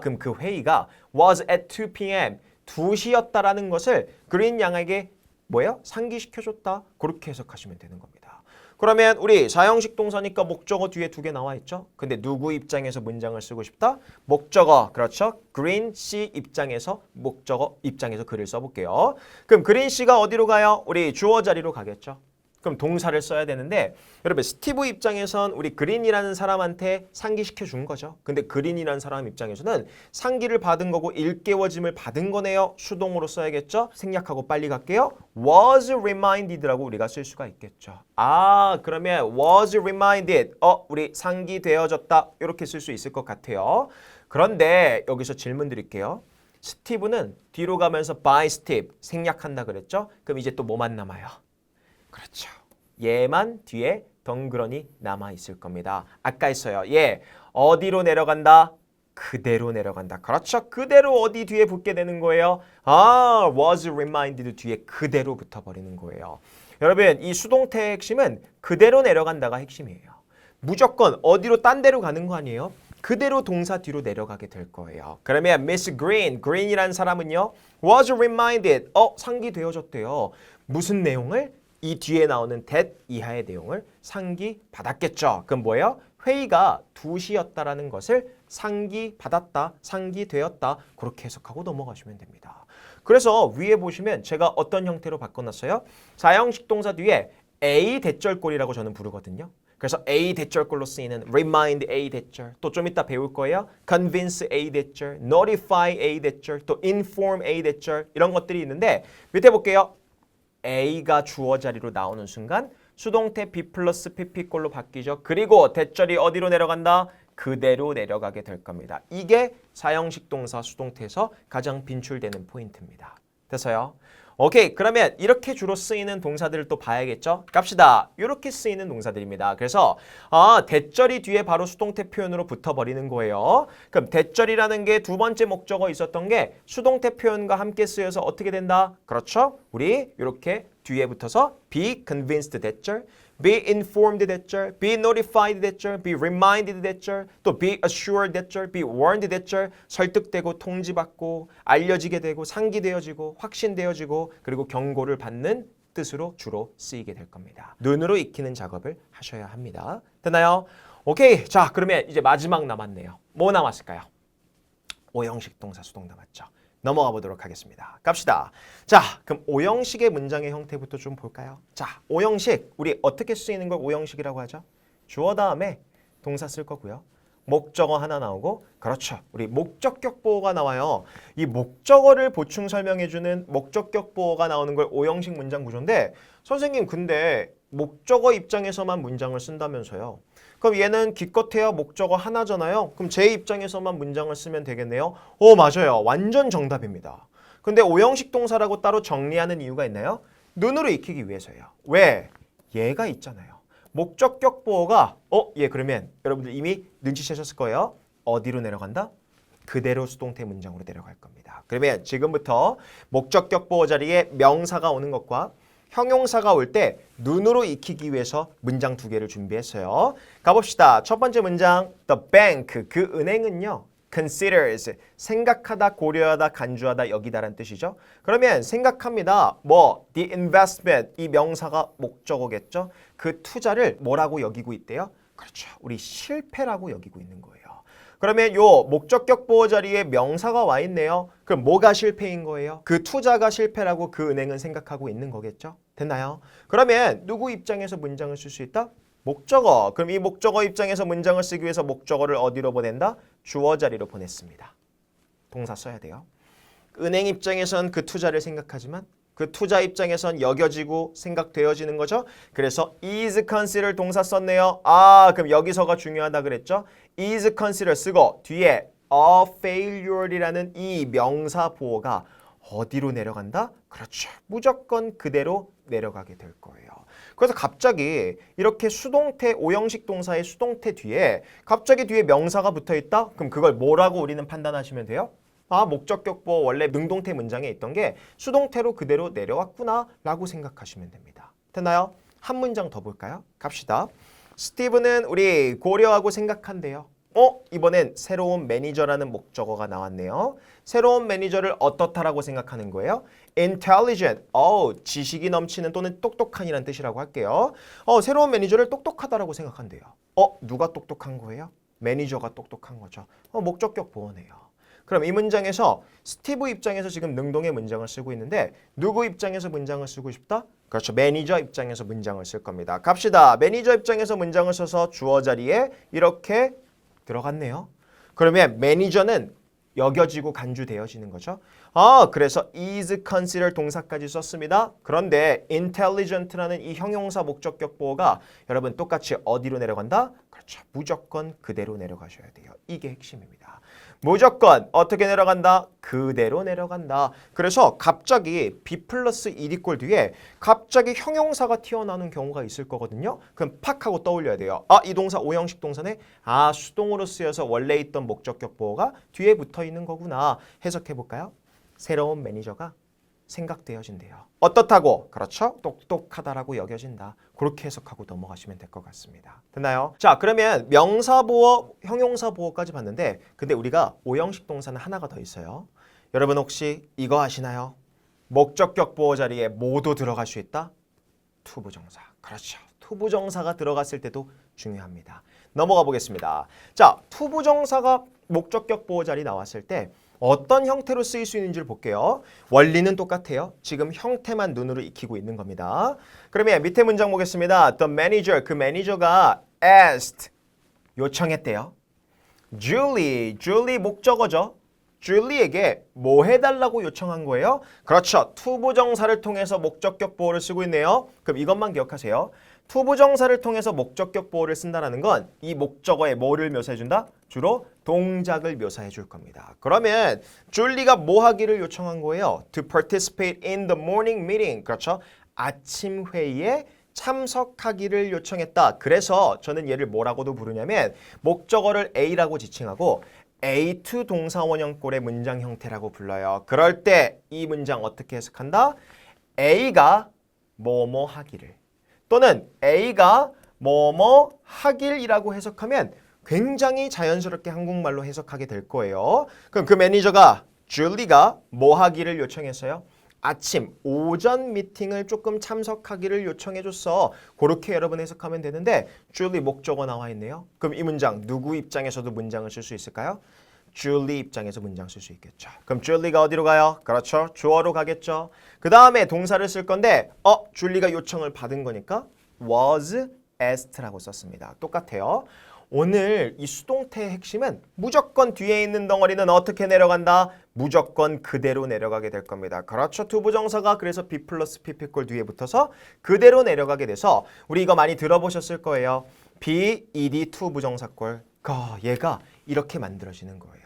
그럼 그 회의가 was at 2 p.m. 2시였다라는 것을 그린 양에게 뭐예요? 상기시켜줬다. 그렇게 해석하시면 되는 겁니다. 그러면 우리 사형식 동사니까 목적어 뒤에 두 개 나와 있죠? 근데 누구 입장에서 문장을 쓰고 싶다? 목적어, 그렇죠? 그린 씨 입장에서 목적어 입장에서 글을 써볼게요. 그럼 그린 씨가 어디로 가요? 우리 주어 자리로 가겠죠? 그럼 동사를 써야 되는데 여러분 스티브 입장에선 우리 그린이라는 사람한테 상기시켜 준 거죠. 근데 그린이라는 사람 입장에서는 상기를 받은 거고 일깨워짐을 받은 거네요. 수동으로 써야겠죠. 생략하고 빨리 갈게요. was reminded라고 우리가 쓸 수가 있겠죠. 그러면 was reminded. 우리 상기되어졌다. 이렇게 쓸 수 있을 것 같아요. 그런데 여기서 질문 드릴게요. 스티브는 뒤로 가면서 by Steve 생략한다 그랬죠. 그럼 이제 또 뭐만 남아요? 그렇죠. 얘만 뒤에 덩그러니 남아있을 겁니다. 아까 했어요. 얘 어디로 내려간다? 그대로 내려간다. 그렇죠. 그대로 어디 뒤에 붙게 되는 거예요? was reminded 뒤에 그대로 붙어버리는 거예요. 여러분 이 수동태의 핵심은 그대로 내려간다가 핵심이에요. 무조건 어디로 딴 데로 가는 거 아니에요? 그대로 동사 뒤로 내려가게 될 거예요. 그러면 Miss Green, Green이라는 사람은요. was reminded. 상기되어졌대요. 무슨 내용을? 이 뒤에 나오는 that 이하의 내용을 상기받았겠죠. 그럼 뭐예요? 회의가 2시였다라는 것을 상기받았다, 상기되었다 그렇게 해석하고 넘어가시면 됩니다. 그래서 위에 보시면 제가 어떤 형태로 바꿔놨어요? 4형식 동사 뒤에 A 대절꼴이라고 저는 부르거든요. 그래서 A 대절꼴로 쓰이는 remind A 대절, 또 좀 이따 배울 거예요. convince A 대절, notify A 대절, 또 inform A 대절 이런 것들이 있는데 밑에 볼게요. A가 주어 자리로 나오는 순간 수동태 B 플러스 PP꼴로 바뀌죠. 그리고 대절이 어디로 내려간다? 그대로 내려가게 될 겁니다. 이게 4형식 동사 수동태에서 가장 빈출되는 포인트입니다. 됐어요? 오케이, 그러면 이렇게 주로 쓰이는 동사들을 또 봐야겠죠? 갑시다. 이렇게 쓰이는 동사들입니다. 그래서 대절이 뒤에 바로 수동태 표현으로 붙어버리는 거예요. 그럼 대절이라는 게 두 번째 목적어 있었던 게 수동태 표현과 함께 쓰여서 어떻게 된다? 그렇죠? 우리 이렇게 뒤에 붙어서 be convinced 대절, be informed 대절, be notified 대절, be reminded 대절, 또 be assured 대절, be warned 대절, 설득되고 통지받고 알려지게 되고 상기되어지고 확신되어지고 그리고 경고를 받는 뜻으로 주로 쓰이게 될 겁니다. 눈으로 익히는 작업을 하셔야 합니다. 됐나요? 오케이. 자, 그러면 이제 마지막 남았네요. 뭐 남았을까요? 5형식 동사 수동 남았죠. 넘어가 보도록 하겠습니다. 갑시다. 자, 그럼 5형식의 문장의 형태부터 좀 볼까요? 자, 5형식, 우리 어떻게 쓰이는 걸 5형식이라고 하죠? 주어 다음에 동사 쓸 거고요. 목적어 하나 나오고, 그렇죠. 우리 목적격 보어가 나와요. 이 목적어를 보충 설명해주는 목적격 보어가 나오는 걸 5형식 문장 구조인데, 선생님 근데 목적어 입장에서만 문장을 쓴다면서요. 그럼 얘는 기껏해야 목적어 하나잖아요. 그럼 제 입장에서만 문장을 쓰면 되겠네요. 맞아요. 완전 정답입니다. 근데 5형식 동사라고 따로 정리하는 이유가 있나요? 눈으로 익히기 위해서예요. 왜? 얘가 있잖아요. 목적격 보어가 얘 그러면 여러분들 이미 눈치채셨을 거예요. 어디로 내려간다? 그대로 수동태 문장으로 내려갈 겁니다. 그러면 지금부터 목적격 보어 자리에 명사가 오는 것과 형용사가 올 때 눈으로 익히기 위해서 문장 2개를 준비했어요. 가봅시다. 첫 번째 문장 The bank, 그 은행은요. considers, 생각하다, 고려하다, 간주하다, 여기다란 뜻이죠. 그러면 생각합니다. the investment, 이 명사가 목적어겠죠. 그 투자를 뭐라고 여기고 있대요? 그렇죠. 우리 실패라고 여기고 있는 거예요. 그러면 요 목적격 보어 자리에 명사가 와 있네요. 그럼 뭐가 실패인 거예요? 그 투자가 실패라고 그 은행은 생각하고 있는 거겠죠? 됐나요? 그러면 누구 입장에서 문장을 쓸 수 있다? 목적어. 그럼 이 목적어 입장에서 문장을 쓰기 위해서 목적어를 어디로 보낸다? 주어 자리로 보냈습니다. 동사 써야 돼요. 은행 입장에선 그 투자를 생각하지만 그 투자 입장에선 여겨지고 생각되어지는 거죠. 그래서 is consider 동사 썼네요. 그럼 여기서가 중요하다 그랬죠. is consider 쓰고 뒤에 a failure이라는 이 명사 보어가 어디로 내려간다? 그렇죠. 무조건 그대로 내려가게 될 거예요. 그래서 갑자기 이렇게 수동태 5형식 동사의 수동태 뒤에 갑자기 뒤에 명사가 붙어 있다? 그럼 그걸 뭐라고 우리는 판단하시면 돼요? 목적격 보어 원래 능동태 문장에 있던 게 수동태로 그대로 내려왔구나 라고 생각하시면 됩니다. 됐나요? 한 문장 더 볼까요? 갑시다. 스티브는 우리 고려하고 생각한대요. 이번엔 새로운 매니저라는 목적어가 나왔네요. 새로운 매니저를 어떻다라고 생각하는 거예요? intelligent, 지식이 넘치는 또는 똑똑한이라는 뜻이라고 할게요. 새로운 매니저를 똑똑하다라고 생각한대요. 누가 똑똑한 거예요? 매니저가 똑똑한 거죠. 목적격 보어네요. 그럼 이 문장에서 스티브 입장에서 지금 능동의 문장을 쓰고 있는데 누구 입장에서 문장을 쓰고 싶다? 그렇죠. 매니저 입장에서 문장을 쓸 겁니다. 갑시다. 매니저 입장에서 문장을 써서 주어 자리에 이렇게 들어갔네요. 그러면 매니저는 여겨지고 간주되어지는 거죠. 그래서 is consider 동사까지 썼습니다. 그런데 intelligent라는 이 형용사 목적격 보어가 여러분 똑같이 어디로 내려간다? 그렇죠. 무조건 그대로 내려가셔야 돼요. 이게 핵심입니다. 무조건 어떻게 내려간다? 그대로 내려간다. 그래서 갑자기 B 플러스 1이꼴 뒤에 갑자기 형용사가 튀어나오는 경우가 있을 거거든요. 그럼 팍 하고 떠올려야 돼요. 이 동사 5형식 동사네. 수동으로 쓰여서 원래 있던 목적격 보어가 뒤에 붙어 있는 거구나. 해석해 볼까요? 새로운 매니저가 생각되어진대요. 어떻다고? 그렇죠. 똑똑하다라고 여겨진다. 그렇게 해석하고 넘어가시면 될 것 같습니다. 됐나요? 자, 그러면 명사 보어, 형용사 보어까지 봤는데 근데 우리가 5형식 동사는 하나가 더 있어요. 여러분 혹시 이거 아시나요? 목적격 보어 자리에 뭐도 들어갈 수 있다? 투부정사. 그렇죠. 투부정사가 들어갔을 때도 중요합니다. 넘어가 보겠습니다. 자, 투부정사가 목적격 보호 자리 나왔을 때 어떤 형태로 쓰일 수 있는지를 볼게요. 원리는 똑같아요. 지금 형태만 눈으로 익히고 있는 겁니다. 그러면 밑에 문장 보겠습니다. The manager, 그 매니저가 asked, 요청했대요. Julie 목적어죠. 줄리에게 뭐 해달라고 요청한 거예요? 그렇죠. 투부정사를 통해서 목적격 보호를 쓰고 있네요. 그럼 이것만 기억하세요. 투부정사를 통해서 목적격 보호를 쓴다는 건 이 목적어에 뭐를 묘사해준다? 주로 동작을 묘사해 줄 겁니다. 그러면 줄리가 뭐 하기를 요청한 거예요? To participate in the morning meeting. 그렇죠. 아침 회의에 참석하기를 요청했다. 그래서 저는 얘를 뭐라고도 부르냐면 목적어를 A라고 지칭하고 A2 동사 원형꼴의 문장 형태라고 불러요. 그럴 때 이 문장 어떻게 해석한다? A가 뭐뭐 하기를 또는 A가 뭐뭐 하길이라고 해석하면 굉장히 자연스럽게 한국말로 해석하게 될 거예요. 그럼 그 매니저가 줄리가 뭐 하기를 요청했어요? 아침, 오전 미팅을 조금 참석하기를 요청해줬어. 그렇게 여러분 해석하면 되는데 줄리 목적어 나와 있네요. 그럼 이 문장 누구 입장에서도 문장을 쓸 수 있을까요? 줄리 입장에서 문장 쓸 수 있겠죠. 그럼 줄리가 어디로 가요? 그렇죠. 주어로 가겠죠. 그 다음에 동사를 쓸 건데 줄리가 요청을 받은 거니까 was asked라고 썼습니다. 똑같아요. 오늘 이 수동태의 핵심은 무조건 뒤에 있는 덩어리는 어떻게 내려간다? 무조건 그대로 내려가게 될 겁니다. 그렇죠. 투부정사가 그래서 be 플러스 pp꼴 뒤에 붙어서 그대로 내려가게 돼서 우리 이거 많이 들어보셨을 거예요. be, ed, 투부정사꼴. 얘가 이렇게 만들어지는 거예요.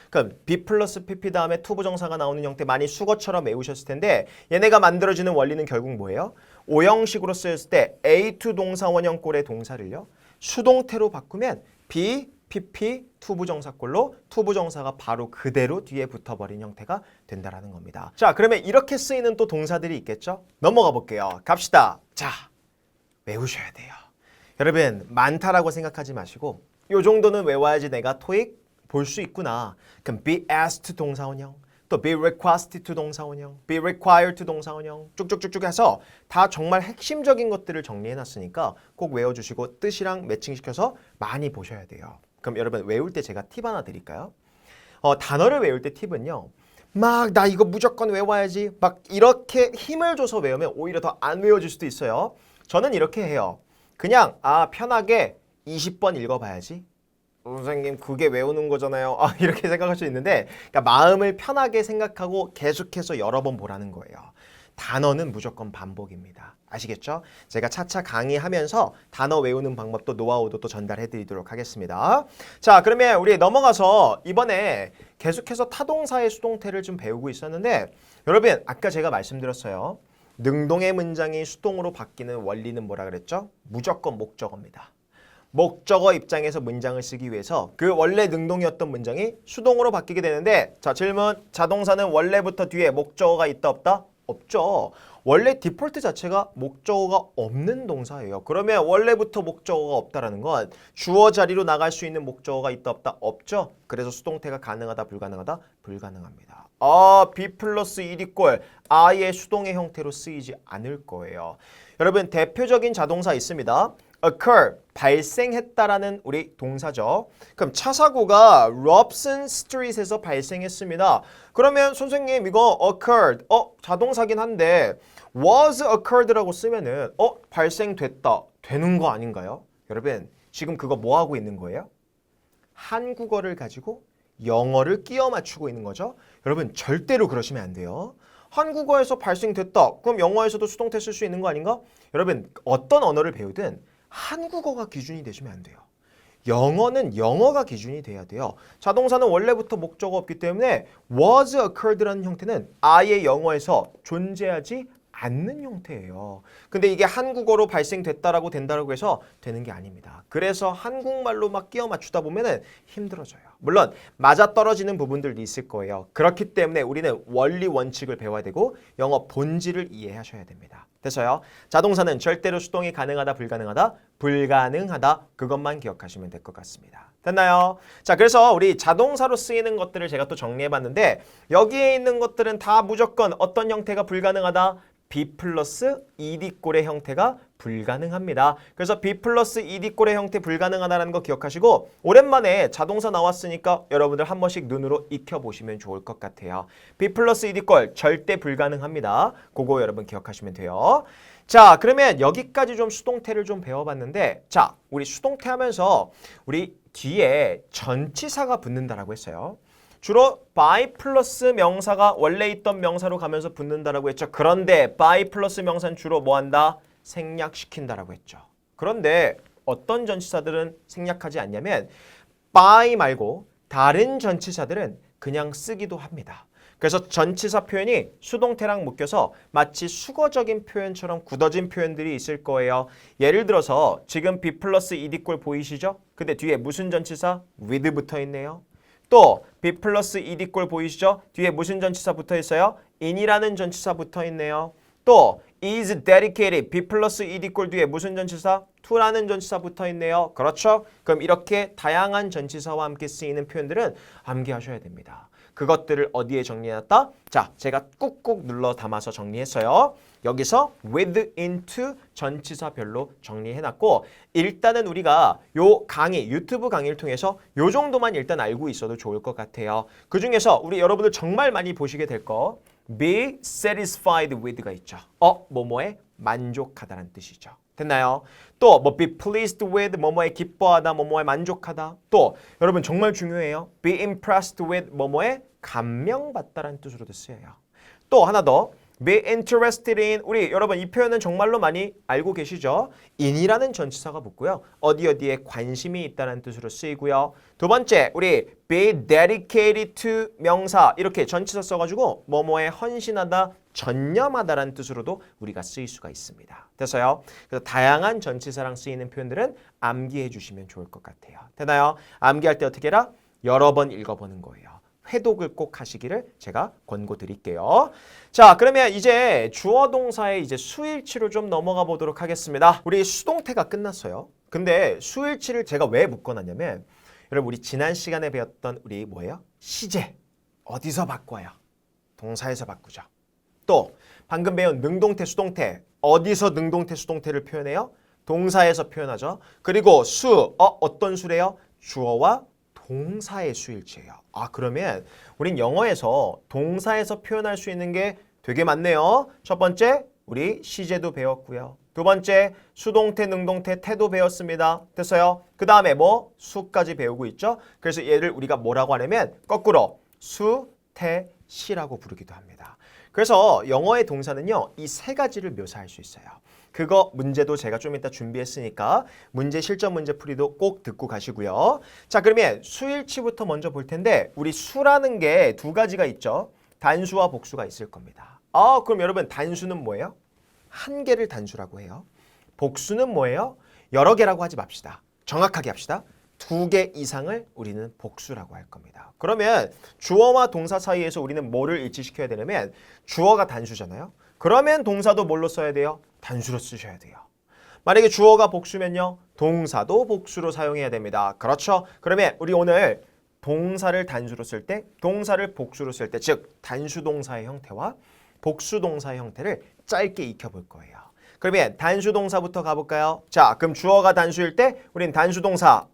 그럼 be 플러스 pp 다음에 투부정사가 나오는 형태 많이 수거처럼 외우셨을 텐데 얘네가 만들어지는 원리는 결국 뭐예요? 오형식으로 쓰였을 때 A2 동사 원형꼴의 동사를요. 수동태로 바꾸면 be, pp, 투부정사꼴로 투부정사가 바로 그대로 뒤에 붙어버린 형태가 된다는 겁니다. 자, 그러면 이렇게 쓰이는 또 동사들이 있겠죠? 넘어가 볼게요. 갑시다. 자, 외우셔야 돼요. 여러분 많다라고 생각하지 마시고 요 정도는 외워야지 내가 토익 볼 수 있구나. 그럼 be asked 동사원형, 또 be requested to 동사원형, be required to 동사원형 쭉쭉쭉쭉 해서 다 정말 핵심적인 것들을 정리해놨으니까 꼭 외워주시고 뜻이랑 매칭시켜서 많이 보셔야 돼요. 그럼 여러분 외울 때 제가 팁 하나 드릴까요? 단어를 외울 때 팁은요. 막 나 이거 무조건 외워야지 막 이렇게 힘을 줘서 외우면 오히려 더 안 외워질 수도 있어요. 저는 이렇게 해요. 그냥 편하게 20번 읽어봐야지. 선생님 그게 외우는 거잖아요. 이렇게 생각할 수 있는데 그러니까 마음을 편하게 생각하고 계속해서 여러 번 보라는 거예요. 단어는 무조건 반복입니다. 아시겠죠? 제가 차차 강의하면서 단어 외우는 방법도 노하우도 또 전달해 드리도록 하겠습니다. 자, 그러면 우리 넘어가서 이번에 계속해서 타동사의 수동태를 좀 배우고 있었는데 여러분 아까 제가 말씀드렸어요. 능동의 문장이 수동으로 바뀌는 원리는 뭐라 그랬죠? 무조건 목적어입니다. 목적어 입장에서 문장을 쓰기 위해서 그 원래 능동이었던 문장이 수동으로 바뀌게 되는데 자 질문 자동사는 원래부터 뒤에 목적어가 있다 없다? 없죠. 원래 디폴트 자체가 목적어가 없는 동사예요. 그러면 원래부터 목적어가 없다라는 건 주어 자리로 나갈 수 있는 목적어가 있다 없다? 없죠. 그래서 수동태가 가능하다 불가능하다? 불가능합니다. be 플러스 ed꼴 아예 수동의 형태로 쓰이지 않을 거예요. 여러분 대표적인 자동사 있습니다. occur, 발생했다라는 우리 동사죠. 그럼 차 사고가 롭슨 스트리트에서 발생했습니다. 그러면 선생님 이거 occurred, 자동사긴 한데 was occurred라고 쓰면은 발생됐다, 되는 거 아닌가요? 여러분 지금 그거 뭐 하고 있는 거예요? 한국어를 가지고 영어를 끼워 맞추고 있는 거죠. 여러분 절대로 그러시면 안 돼요. 한국어에서 발생됐다, 그럼 영어에서도 수동태 쓸 수 있는 거 아닌가? 여러분 어떤 언어를 배우든 한국어가 기준이 되시면 안 돼요. 영어는 영어가 기준이 돼야 돼요. 자동사는 원래부터 목적어 없기 때문에 was occurred라는 형태는 아예 영어에서 존재하지 않는 형태예요. 근데 이게 한국어로 발생됐다라고 된다라고 해서 되는 게 아닙니다. 그래서 한국말로 막 끼워 맞추다 보면은 힘들어져요. 물론 맞아떨어지는 부분들도 있을 거예요. 그렇기 때문에 우리는 원리 원칙을 배워야 되고 영어 본질을 이해하셔야 됩니다. 됐어요? 자동사는 절대로 수동이 가능하다 불가능하다? 불가능하다. 그것만 기억하시면 될 것 같습니다. 됐나요? 자, 그래서 우리 자동사로 쓰이는 것들을 제가 또 정리해봤는데 여기에 있는 것들은 다 무조건 어떤 형태가 불가능하다? be 플러스 ed꼴의 형태가 불가능합니다. 그래서 be 플러스 ed꼴의 형태 불가능하다는 거 기억하시고 오랜만에 자동사 나왔으니까 여러분들 한 번씩 눈으로 익혀보시면 좋을 것 같아요. be 플러스 ed꼴 절대 불가능합니다. 그거 여러분 기억하시면 돼요. 자, 그러면 여기까지 좀 수동태를 좀 배워봤는데 자, 우리 수동태 하면서 우리 뒤에 전치사가 붙는다라고 했어요. 주로 by 플러스 명사가 원래 있던 명사로 가면서 붙는다라고 했죠. 그런데 by 플러스 명사는 주로 뭐 한다? 생략시킨다라고 했죠. 그런데 어떤 전치사들은 생략하지 않냐면 by 말고 다른 전치사들은 그냥 쓰기도 합니다. 그래서 전치사 표현이 수동태랑 묶여서 마치 수거적인 표현처럼 굳어진 표현들이 있을 거예요. 예를 들어서 지금 be 플러스 ed꼴 보이시죠? 근데 뒤에 무슨 전치사? with 붙어 있네요. 또 be 플러스 ed꼴 보이시죠? 뒤에 무슨 전치사 붙어 있어요? in이라는 전치사 붙어 있네요. 또 is dedicated be 플러스 ed꼴 뒤에 무슨 전치사? to라는 전치사 붙어 있네요. 그렇죠? 그럼 이렇게 다양한 전치사와 함께 쓰이는 표현들은 암기하셔야 됩니다. 그것들을 어디에 정리해놨다? 자, 제가 꾹꾹 눌러 담아서 정리했어요. 여기서 with, into 전치사별로 정리해놨고 일단은 우리가 요 강의, 유튜브 강의를 통해서 요 정도만 일단 알고 있어도 좋을 것 같아요. 그 중에서 우리 여러분들 정말 많이 보시게 될 거 be satisfied with가 있죠. 뭐뭐에 만족하다라는 뜻이죠. 됐나요? 또 뭐 be pleased with 뭐뭐에 기뻐하다, 뭐뭐에 만족하다. 또 여러분 정말 중요해요. be impressed with 뭐뭐에 감명받다라는 뜻으로도 쓰여요. 또 하나 더 be interested in 우리 여러분 이 표현은 정말로 많이 알고 계시죠? in이라는 전치사가 붙고요. 어디에 관심이 있다는 뜻으로 쓰이고요. 두 번째 우리 be dedicated to 명사 이렇게 전치사 써가지고 뭐뭐에 헌신하다 전념하다라는 뜻으로도 우리가 쓰일 수가 있습니다. 됐어요? 그래서 다양한 전치사랑 쓰이는 표현들은 암기해 주시면 좋을 것 같아요. 되나요? 암기할 때 어떻게 해라? 여러 번 읽어보는 거예요. 회독을 꼭 하시기를 제가 권고드릴게요. 자, 그러면 이제 주어 동사의 이제 수일치로 좀 넘어가 보도록 하겠습니다. 우리 수동태가 끝났어요. 근데 수일치를 제가 왜 묶어놨냐면 여러분 우리 지난 시간에 배웠던 우리 뭐예요? 시제 어디서 바꿔요? 동사에서 바꾸죠. 또 방금 배운 능동태, 수동태 어디서 능동태, 수동태를 표현해요? 동사에서 표현하죠. 그리고 수, 어떤 수래요? 주어와 동사의 수일치예요. 그러면 우린 영어에서 동사에서 표현할 수 있는 게 되게 많네요. 첫 번째, 우리 시제도 배웠고요. 두 번째, 수동태, 능동태, 태도 배웠습니다. 됐어요? 그 다음에 뭐? 수까지 배우고 있죠? 그래서 얘를 우리가 뭐라고 하냐면 거꾸로 수, 태, 시라고 부르기도 합니다. 그래서 영어의 동사는요, 이 세 가지를 묘사할 수 있어요. 그거 문제도 제가 좀 이따 준비했으니까 문제 실전 문제 풀이도 꼭 듣고 가시고요. 자, 그러면 수일치부터 먼저 볼 텐데 우리 수라는 게 두 가지가 있죠. 단수와 복수가 있을 겁니다. 그럼 여러분 단수는 뭐예요? 한 개를 단수라고 해요. 복수는 뭐예요? 여러 개라고 하지 맙시다. 정확하게 합시다. 두 개 이상을 우리는 복수라고 할 겁니다. 그러면 주어와 동사 사이에서 우리는 뭐를 일치시켜야 되냐면 주어가 단수잖아요. 그러면 동사도 뭘로 써야 돼요? 단수로 쓰셔야 돼요. 만약에 주어가 복수면요. 동사도 복수로 사용해야 됩니다. 그렇죠? 그러면 우리 오늘 동사를 단수로 쓸 때, 동사를 복수로 쓸 때, 즉 단수동사의 형태와 복수동사의 형태를 짧게 익혀볼 거예요. 그러면 단수동사부터 가볼까요? 자, 그럼 주어가 단수일 때 우린 단수동사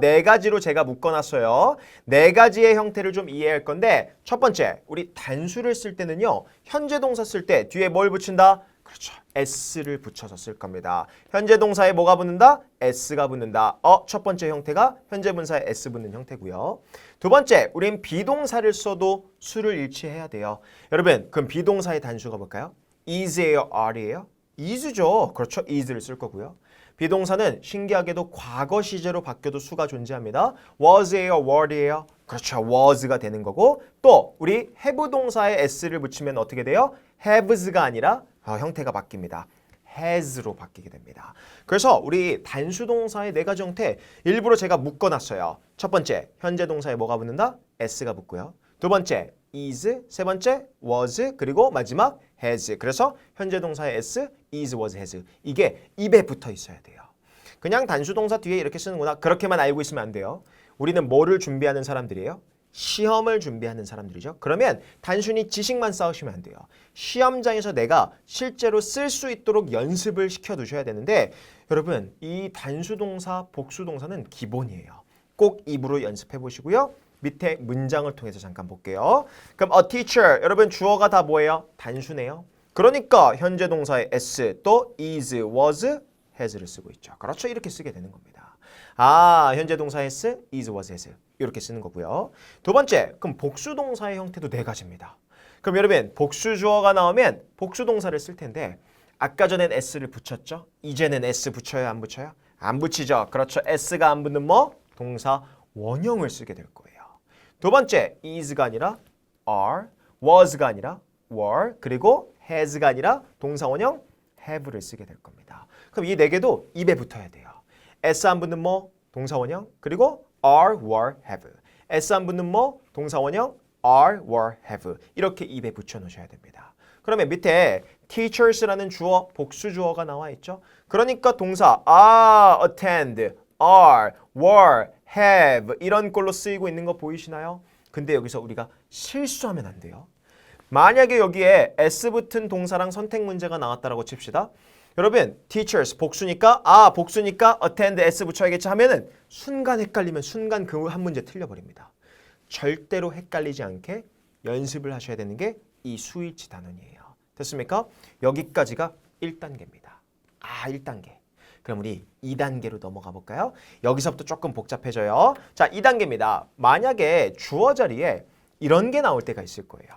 네 가지로 제가 묶어놨어요. 네 가지의 형태를 좀 이해할 건데 첫 번째, 우리 단수를 쓸 때는요. 현재 동사 쓸 때 뒤에 뭘 붙인다? 그렇죠. s를 붙여서 쓸 겁니다. 현재 동사에 뭐가 붙는다? s가 붙는다. 첫 번째 형태가 현재 분사에 s 붙는 형태고요. 두 번째, 우린 비동사를 써도 수를 일치해야 돼요. 여러분, 그럼 비동사의 단수가 뭘까요? is예요? are예요? is죠. 그렇죠. is를 쓸 거고요. 비동사는 신기하게도 과거 시제로 바뀌어도 수가 존재합니다. was예요? were예요? 그렇죠. was가 되는 거고 또 우리 have 동사에 s를 붙이면 어떻게 돼요? haves가 아니라 형태가 바뀝니다. has로 바뀌게 됩니다. 그래서 우리 단수 동사의 네 가지 형태 일부러 제가 묶어놨어요. 첫 번째, 현재 동사에 뭐가 붙는다? s가 붙고요. 두 번째, is, 세 번째, was, 그리고 마지막 has. 그래서 현재 동사의 s, is, was, has. 이게 입에 붙어 있어야 돼요. 그냥 단수 동사 뒤에 이렇게 쓰는구나. 그렇게만 알고 있으면 안 돼요. 우리는 뭐를 준비하는 사람들이에요? 시험을 준비하는 사람들이죠. 그러면 단순히 지식만 쌓으시면 안 돼요. 시험장에서 내가 실제로 쓸 수 있도록 연습을 시켜두셔야 되는데 여러분 이 단수동사, 복수동사는 기본이에요. 꼭 입으로 연습해 보시고요. 밑에 문장을 통해서 잠깐 볼게요. 그럼 a teacher, 여러분 주어가 다 뭐예요? 단수네요. 그러니까 현재 동사의 s 또 is, was, has를 쓰고 있죠. 그렇죠? 이렇게 쓰게 되는 겁니다. 아, 현재 동사 s, is, was, has 이렇게 쓰는 거고요. 두 번째, 그럼 복수 동사의 형태도 네 가지입니다. 그럼 여러분 복수 주어가 나오면 복수 동사를 쓸 텐데 아까 전엔 s를 붙였죠? 이제는 s 붙여요, 안 붙여요? 안 붙이죠. 그렇죠. s가 안 붙는 뭐? 동사 원형을 쓰게 될 거예요. 두 번째, is가 아니라 are, was가 아니라 were, 그리고 has가 아니라 동사 원형 have를 쓰게 될 겁니다. 그럼 이 네 개도 입에 붙어야 돼요. s 안 붙는 뭐? 동사 원형, 그리고 are, were, have. s 안 붙는 뭐? 동사 원형 are, were, have. 이렇게 입에 붙여 놓으셔야 됩니다. 그러면 밑에 teachers라는 주어, 복수 주어가 나와 있죠. 그러니까 동사 attend, are, were, have 이런 꼴로 쓰이고 있는 거 보이시나요? 근데 여기서 우리가 실수하면 안 돼요. 만약에 여기에 s 붙은 동사랑 선택 문제가 나왔다라고 칩시다. 여러분 teachers 복수니까 복수니까 attend s 붙여야겠지 하면은 순간 헷갈리면 순간 그 한 문제 틀려버립니다. 절대로 헷갈리지 않게 연습을 하셔야 되는 게 이 수일치 단원이에요. 됐습니까? 여기까지가 1단계입니다. 1단계. 그럼 우리 2단계로 넘어가 볼까요? 여기서부터 조금 복잡해져요. 자, 2단계입니다. 만약에 주어 자리에 이런 게 나올 때가 있을 거예요.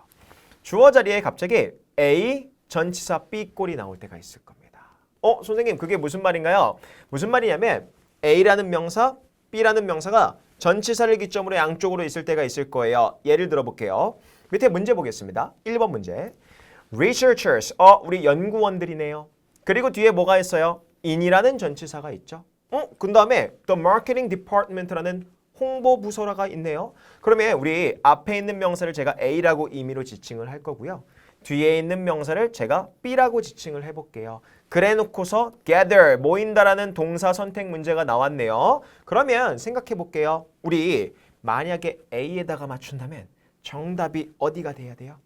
주어 자리에 갑자기 A 전치사 B 꼴이 나올 때가 있을 겁니다. 선생님 그게 무슨 말인가요? 무슨 말이냐면 A라는 명사, B라는 명사가 전치사를 기점으로 양쪽으로 있을 때가 있을 거예요. 예를 들어 볼게요. 밑에 문제 보겠습니다. 1번 문제. Researchers, 우리 연구원들이네요. 그리고 뒤에 뭐가 있어요? in이라는 전치사가 있죠. 그 다음에 the marketing department라는 홍보 부서라가 있네요. 그러면 우리 앞에 있는 명사를 제가 A라고 임의로 지칭을 할 거고요. 뒤에 있는 명사를 제가 B라고 지칭을 해볼게요. 그래 놓고서 gather, 모인다라는 동사 선택 문제가 나왔네요. 그러면 생각해 볼게요. 우리 만약에 A에다가 맞춘다면 정답이 어디가 돼야 돼요?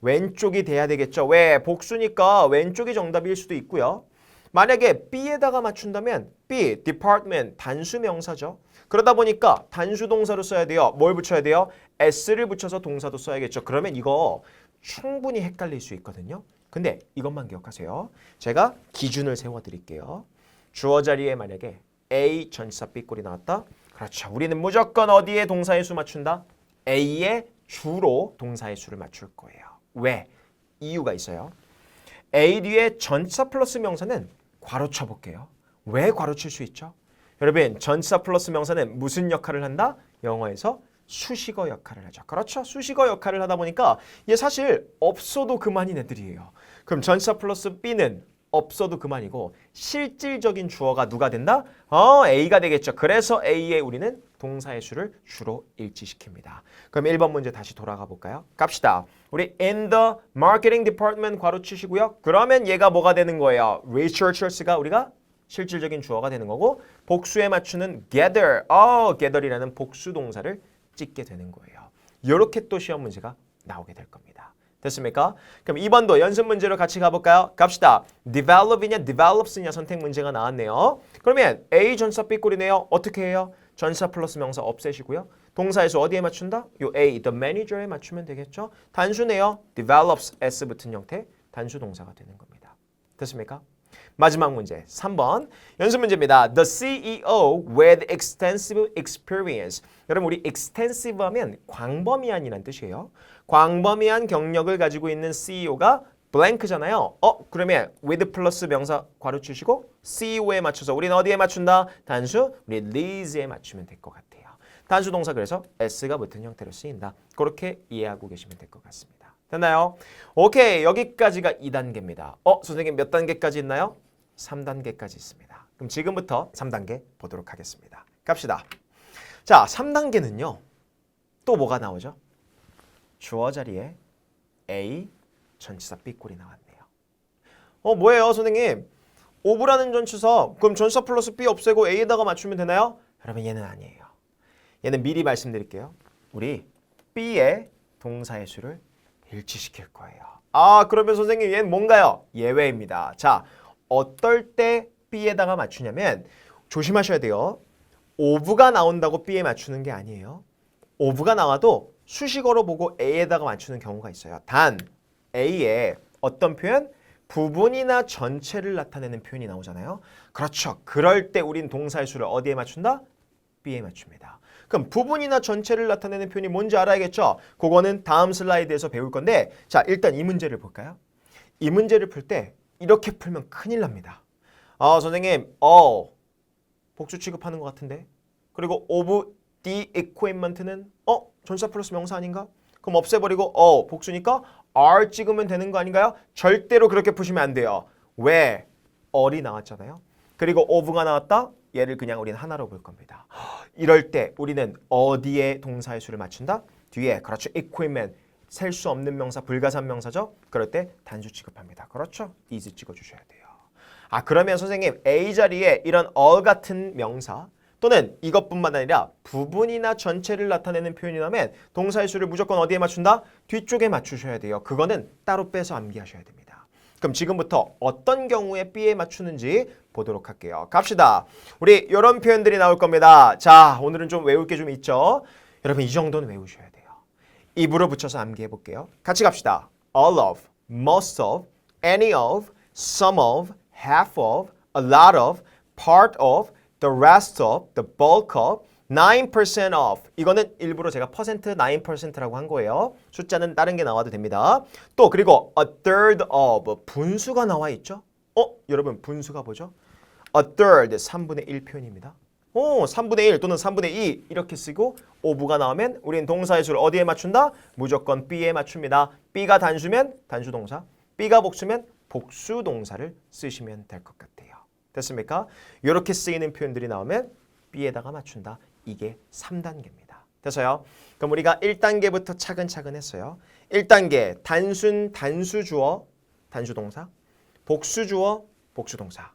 왼쪽이 돼야 되겠죠. 왜? 복수니까 왼쪽이 정답일 수도 있고요. 만약에 B에다가 맞춘다면 B, department, 단수 명사죠. 그러다 보니까 단수 동사로 써야 돼요. 뭘 붙여야 돼요? s를 붙여서 동사도 써야겠죠. 그러면 이거 충분히 헷갈릴 수 있거든요. 근데 이것만 기억하세요. 제가 기준을 세워드릴게요. 주어 자리에 만약에 A 전치사 B 꼴이 나왔다. 그렇죠. 우리는 무조건 어디에 동사의 수 맞춘다? A의 주로 동사의 수를 맞출 거예요. 왜? 이유가 있어요. A 뒤에 전치사 플러스 명사는 괄호 쳐볼게요. 왜 괄호 칠 수 있죠? 여러분 전치사 플러스 명사는 무슨 역할을 한다? 영어에서 수식어 역할을 하죠. 그렇죠? 수식어 역할을 하다 보니까 얘 사실 없어도 그만인 애들이에요. 그럼 전치사 플러스 B는 없어도 그만이고 실질적인 주어가 누가 된다? A가 되겠죠. 그래서 A에 우리는 동사의 수를 주로 일치시킵니다. 그럼 1번 문제 다시 돌아가 볼까요? 갑시다. 우리 in the marketing department 괄호 치시고요. 그러면 얘가 뭐가 되는 거예요? researchers가 우리가 실질적인 주어가 되는 거고 복수에 맞추는 gather, gather이라는 복수 동사를 찍게 되는 거예요. 이렇게 또 시험 문제가 나오게 될 겁니다. 됐습니까? 그럼 2번도 연습 문제로 같이 가볼까요? 갑시다. develop이냐 develops냐 선택 문제가 나왔네요. 그러면 A 전사 B 꼴이네요. 어떻게 해요? 전사 플러스 명사 없애시고요. 동사에서 어디에 맞춘다? 요 A, the manager에 맞추면 되겠죠? 단수네요. develops, S 붙은 형태 단수 동사가 되는 겁니다. 됐습니까? 마지막 문제 3번 연습 문제입니다. The CEO with extensive experience. 여러분 우리 extensive 하면 광범위한이란 뜻이에요. 광범위한 경력을 가지고 있는 CEO가 blank잖아요. 그러면 with 플러스 명사 괄호 치시고 CEO에 맞춰서 우리는 어디에 맞춘다? 단수 우리 Liz에 맞추면 될 것 같아요. 단수 동사 그래서 S가 붙은 형태로 쓰인다. 그렇게 이해하고 계시면 될 것 같습니다. 됐나요? 오케이 여기까지가 2단계입니다. 선생님 몇 단계까지 있나요? 3단계까지 있습니다. 그럼 지금부터 3단계 보도록 하겠습니다. 갑시다. 자 3단계는요. 또 뭐가 나오죠? 주어 자리에 A 전치사 B 꼴이 나왔네요. 뭐예요 선생님? of라는 전치사 그럼 전치사 플러스 B 없애고 A에다가 맞추면 되나요? 여러분 얘는 아니에요. 얘는 미리 말씀드릴게요. 우리 B의 동사의 수를 일치시킬 거예요. 아, 그러면 선생님 얘는 뭔가요? 예외입니다. 자, 어떨 때 B에다가 맞추냐면 조심하셔야 돼요. of가 나온다고 B에 맞추는 게 아니에요. of가 나와도 수식어로 보고 A에다가 맞추는 경우가 있어요. 단 A에 어떤 표현? 부분이나 전체를 나타내는 표현이 나오잖아요. 그렇죠. 그럴 때 우린 동사의 수를 어디에 맞춘다? B에 맞춥니다. 그럼 부분이나 전체를 나타내는 표현이 뭔지 알아야겠죠? 그거는 다음 슬라이드에서 배울 건데 자, 일단 이 문제를 볼까요? 이 문제를 풀 때 이렇게 풀면 큰일 납니다. 아, 선생님, 복수 취급하는 것 같은데? 그리고 of the equipment는 전치사 플러스 명사 아닌가? 그럼 없애버리고 복수니까 are 찍으면 되는 거 아닌가요? 절대로 그렇게 푸시면 안 돼요. 왜? all이 나왔잖아요. 그리고 of가 나왔다? 얘를 그냥 우리는 하나로 볼 겁니다. 이럴 때 우리는 어디에 동사의 수를 맞춘다? 뒤에, 그렇죠. equipment, 셀 수 없는 명사, 불가산 명사죠? 그럴 때 단수 취급합니다. 그렇죠? is 찍어주셔야 돼요. 아, 그러면 선생님 A 자리에 이런 all 같은 명사 또는 이것뿐만 아니라 부분이나 전체를 나타내는 표현이 나오면 동사의 수를 무조건 어디에 맞춘다? 뒤쪽에 맞추셔야 돼요. 그거는 따로 빼서 암기하셔야 됩니다. 그럼 지금부터 어떤 경우에 B에 맞추는지 보도록 할게요. 갑시다. 우리 이런 표현들이 나올 겁니다. 자, 오늘은 좀 외울 게 좀 있죠? 여러분 이 정도는 외우셔야 돼요. 입으로 붙여서 암기해 볼게요. 같이 갑시다. all of, most of, any of, some of, half of, a lot of, part of, the rest of, the bulk of, 9% of. 이거는 일부러 제가 percent 9%라고 한 거예요. 숫자는 다른 게 나와도 됩니다. 또 그리고 a third of 분수가 나와 있죠? 여러분 분수가 뭐죠? a third 3분의 1 표현입니다. 3분의 1 또는 3분의 2 이렇게 쓰고 of가 나오면 우리는 동사의 수를 어디에 맞춘다? 무조건 B에 맞춥니다. B가 단수면 단수동사, B가 복수면 복수동사를 쓰시면 될 것 같아요. 됐습니까? 이렇게 쓰이는 표현들이 나오면 B에다가 맞춘다. 이게 3단계입니다. 됐어요? 그럼 우리가 1단계부터 차근차근 했어요. 1단계 단순 단수주어 단수동사, 복수주어 복수동사.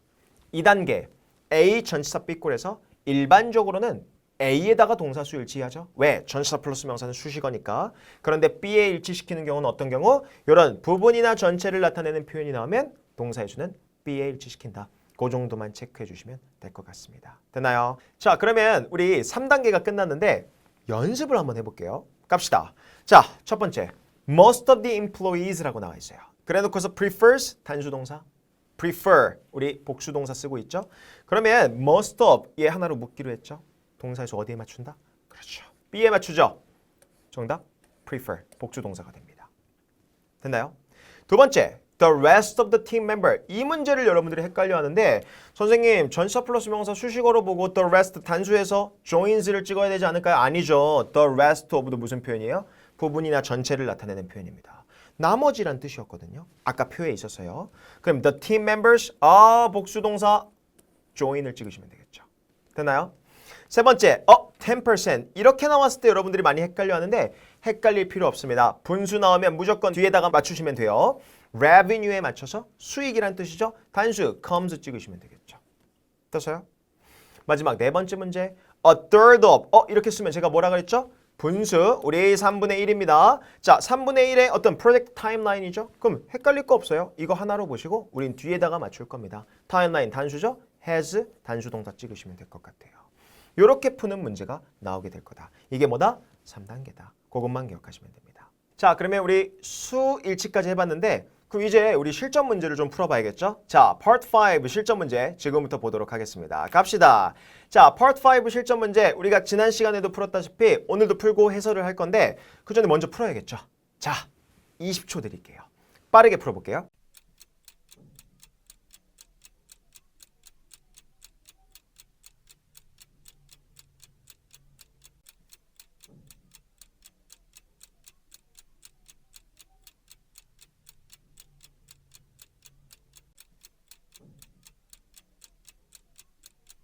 2단계 A 전치사 B꼴에서 일반적으로는 A에다가 동사수 일치하죠. 왜? 전치사 플러스 명사는 수식어니까. 그런데 B에 일치시키는 경우는 어떤 경우? 이런 부분이나 전체를 나타내는 표현이 나오면 동사의 수는 B에 일치시킨다. 그 정도만 체크해 주시면 될 것 같습니다. 됐나요? 자, 그러면 우리 3단계가 끝났는데 연습을 한번 해볼게요. 갑시다. 자, 첫 번째 most of the employees라고 나와 있어요. 그래놓고서 prefers 단수동사, prefer 우리 복수동사 쓰고 있죠. 그러면 most of 얘 하나로 묶기로 했죠. 동사의 수 어디에 맞춘다? 그렇죠. B에 맞추죠. 정답 prefer 복수동사가 됩니다. 됐나요? 두 번째 the rest of the team member. 이 문제를 여러분들이 헷갈려 하는데 선생님 전치사 플러스 명사 수식어로 보고 the rest 단수에서 joins를 찍어야 되지 않을까요? 아니죠. the rest of도 무슨 표현이에요? 부분이나 전체를 나타내는 표현입니다. 나머지란 뜻이었거든요. 아까 표에 있었어요. 그럼 the team members 복수동사 join을 찍으시면 되겠죠. 됐나요? 세 번째 10% 이렇게 나왔을 때 여러분들이 많이 헷갈려 하는데 헷갈릴 필요 없습니다. 분수 나오면 무조건 뒤에다가 맞추시면 돼요. revenue에 맞춰서 수익이란 뜻이죠. 단수 comes 찍으시면 되겠죠. 됐어요? 마지막 네 번째 문제 a third of 이렇게 쓰면 제가 뭐라 그랬죠? 분수 우리 3분의 1입니다. 자, 3분의 1의 어떤 프로젝트 타임라인이죠. 그럼 헷갈릴 거 없어요. 이거 하나로 보시고 우린 뒤에다가 맞출 겁니다. 타임라인 단수죠. has 단수 동사 찍으시면 될 것 같아요. 이렇게 푸는 문제가 나오게 될 거다. 이게 뭐다? 3단계다. 그것만 기억하시면 됩니다. 자, 그러면 우리 수 일치까지 해봤는데 그럼 이제 우리 실전 문제를 좀 풀어봐야겠죠? 자, Part 5 실전 문제 지금부터 보도록 하겠습니다. 갑시다. 자, Part 5 실전 문제 우리가 지난 시간에도 풀었다시피 오늘도 풀고 해설을 할 건데 그 전에 먼저 풀어야겠죠? 자, 20초 드릴게요. 빠르게 풀어볼게요.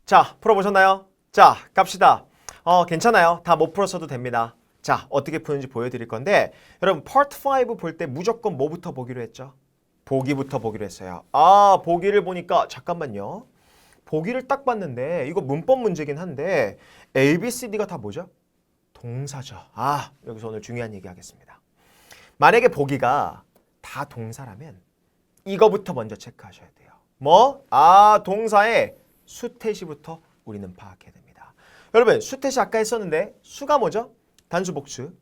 자, 풀어보셨나요? 자, 갑시다. 괜찮아요. 다 못 풀었어도 됩니다. 자, 어떻게 푸는지 보여드릴 건데 여러분 Part 5 볼 때 무조건 뭐부터 보기로 했죠? 보기부터 보기로 했어요. 아, 보기를 보니까 잠깐만요. 보기를 딱 봤는데 이거 문법 문제긴 한데 A, B, C, D가 다 뭐죠? 동사죠. 아, 여기서 오늘 중요한 얘기 하겠습니다. 만약에 보기가 다 동사라면 이거부터 먼저 체크하셔야 돼요. 뭐? 아, 동사의 수태시부터 우리는 파악해야 됩니다. 여러분, 수태시 아까 했었는데 수가 뭐죠? 단수 복수.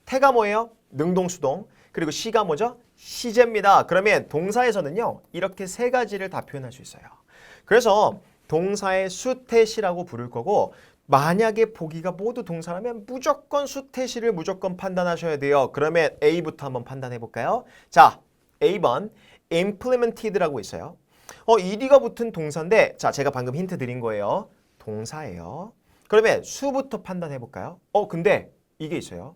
태가 뭐예요? 능동수동. 그리고 시가 뭐죠? 시제입니다. 그러면 동사에서는요, 이렇게 세 가지를 다 표현할 수 있어요. 그래서 동사의 수태시라고 부를 거고, 만약에 보기가 모두 동사라면 무조건 수태시를 무조건 판단하셔야 돼요. 그러면 A부터 한번 판단해 볼까요? 자, A번 implemented라고 있어요. ed가 붙은 동사인데, 자, 제가 방금 힌트 드린 거예요. 동사예요. 그러면 수부터 판단해 볼까요? 근데 이게 있어요.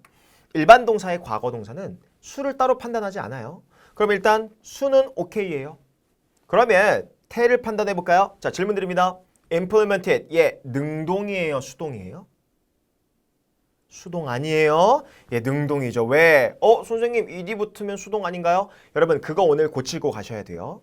일반 동사의 과거 동사는 수를 따로 판단하지 않아요. 그럼 일단 수는 오케이예요. 그러면 태를 판단해 볼까요? 자, 질문 드립니다. implemented, 예, 능동이에요, 수동이에요? 수동 아니에요? 예, 능동이죠. 왜? 선생님, ed 붙으면 수동 아닌가요? 여러분, 그거 오늘 고치고 가셔야 돼요.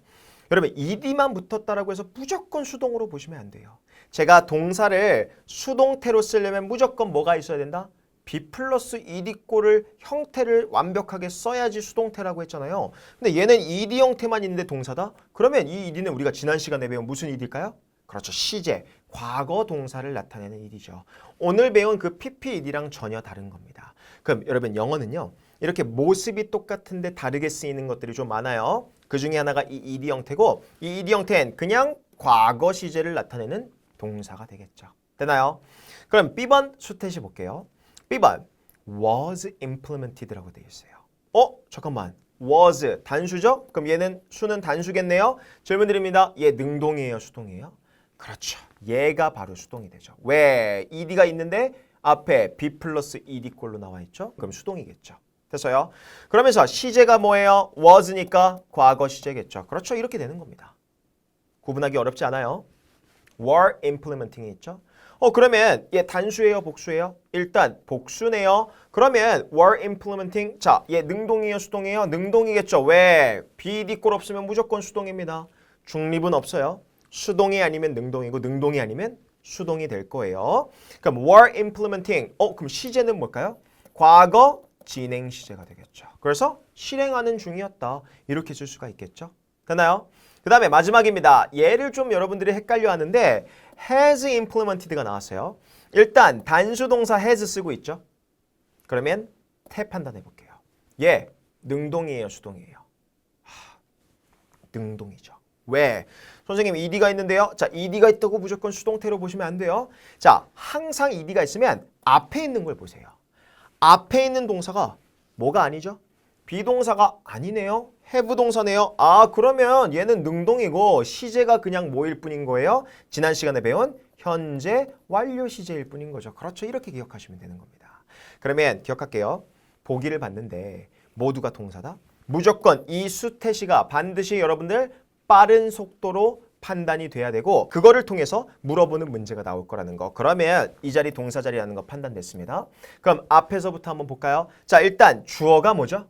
여러분, ed만 붙었다라고 해서 무조건 수동으로 보시면 안 돼요. 제가 동사를 수동태로 쓰려면 무조건 뭐가 있어야 된다? be 플러스 ed꼴을 형태를 완벽하게 써야지 수동태라고 했잖아요. 근데 얘는 ed 형태만 있는데 동사다? 그러면 이 ed는 우리가 지난 시간에 배운 무슨 ed일까요? 그렇죠. 시제, 과거 동사를 나타내는 ed죠. 오늘 배운 그 pped랑 전혀 다른 겁니다. 그럼 여러분 영어는요. 이렇게 모습이 똑같은데 다르게 쓰이는 것들이 좀 많아요. 그 중에 하나가 이 ed 형태고 이 ed 형태는 그냥 과거 시제를 나타내는 동사가 되겠죠. 되나요? 그럼 B번 수태시 볼게요. B번 was implemented라고 되어 있어요. 잠깐만. was 단수죠? 그럼 얘는 수는 단수겠네요. 질문 드립니다. 얘 능동이에요, 수동이에요? 그렇죠. 얘가 바로 수동이 되죠. 왜? ed가 있는데 앞에 be 플러스 ed꼴로 나와 있죠? 그럼 수동이겠죠. 됐어요? 그러면서 시제가 뭐예요? was니까 과거 시제겠죠. 그렇죠. 이렇게 되는 겁니다. 구분하기 어렵지 않아요. were implementing이 있죠. 그러면 얘 단수예요, 복수예요? 일단 복수네요. 그러면 were implementing, 자, 얘 능동이에요, 수동이에요? 능동이겠죠. 왜? BD꼴 없으면 무조건 수동입니다. 중립은 없어요. 수동이 아니면 능동이고 능동이 아니면 수동이 될 거예요. 그럼 were implementing, 그럼 시제는 뭘까요? 과거 진행 시제가 되겠죠. 그래서 실행하는 중이었다. 이렇게 쓸 수가 있겠죠. 되나요? 그 다음에 마지막입니다. 얘를 좀 여러분들이 헷갈려 하는데 has implemented가 나왔어요. 일단 단수동사 has 쓰고 있죠. 그러면 태 판단해 볼게요. 얘 능동이에요, 수동이에요? 능동이죠. 왜? 선생님 ed가 있는데요. 자, ed가 있다고 무조건 수동태로 보시면 안 돼요. 자, 항상 ed가 있으면 앞에 있는 걸 보세요. 앞에 있는 동사가 뭐가 아니죠? 비동사가 아니네요. have 동사네요. 그러면 얘는 능동이고 시제가 그냥 뭐일 뿐인 거예요? 지난 시간에 배운 현재 완료 시제일 뿐인 거죠. 그렇죠. 이렇게 기억하시면 되는 겁니다. 그러면 기억할게요. 보기를 봤는데 모두가 동사다? 무조건 이 수태시가 반드시 여러분들 빠른 속도로 판단이 돼야 되고 그거를 통해서 물어보는 문제가 나올 거라는 거. 그러면 이 자리 동사 자리라는 거 판단됐습니다. 그럼 앞에서부터 한번 볼까요? 자, 일단 주어가 뭐죠?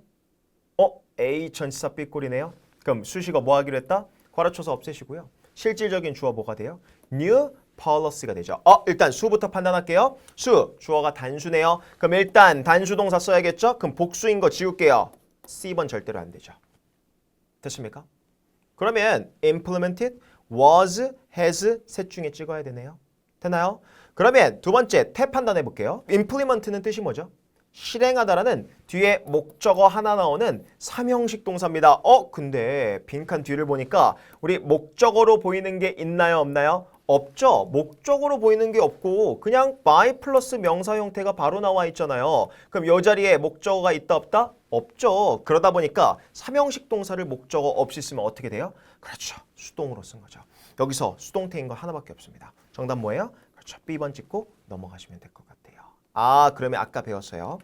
A 전치사 B꼴이네요. 그럼 수식어 뭐 하기로 했다? 괄호쳐서 없애시고요. 실질적인 주어 뭐가 돼요? new policy가 되죠. 일단 수부터 판단할게요. 수, 주어가 단수네요. 그럼 일단 단수 동사 써야겠죠? 그럼 복수인 거 지울게요. C번 절대로 안 되죠. 됐습니까? 그러면 implemented, was, has 셋 중에 찍어야 되네요. 되나요? 그러면 두 번째 태 판단해 볼게요. implement는 뜻이 뭐죠? 실행하다라는 뒤에 목적어 하나 나오는 삼형식 동사입니다. 근데 빈칸 뒤를 보니까 우리 목적어로 보이는 게 있나요, 없나요? 없죠. 목적어로 보이는 게 없고 그냥 by 플러스 명사 형태가 바로 나와 있잖아요. 그럼 이 자리에 목적어가 있다, 없다? 없죠. 그러다 보니까 삼형식 동사를 목적어 없이 쓰면 어떻게 돼요? 그렇죠. 수동으로 쓴 거죠. 여기서 수동태인 거 하나밖에 없습니다. 정답 뭐예요? 그렇죠. B번 찍고 넘어가시면 될 것 같아요. 그러면 아까 배웠어요.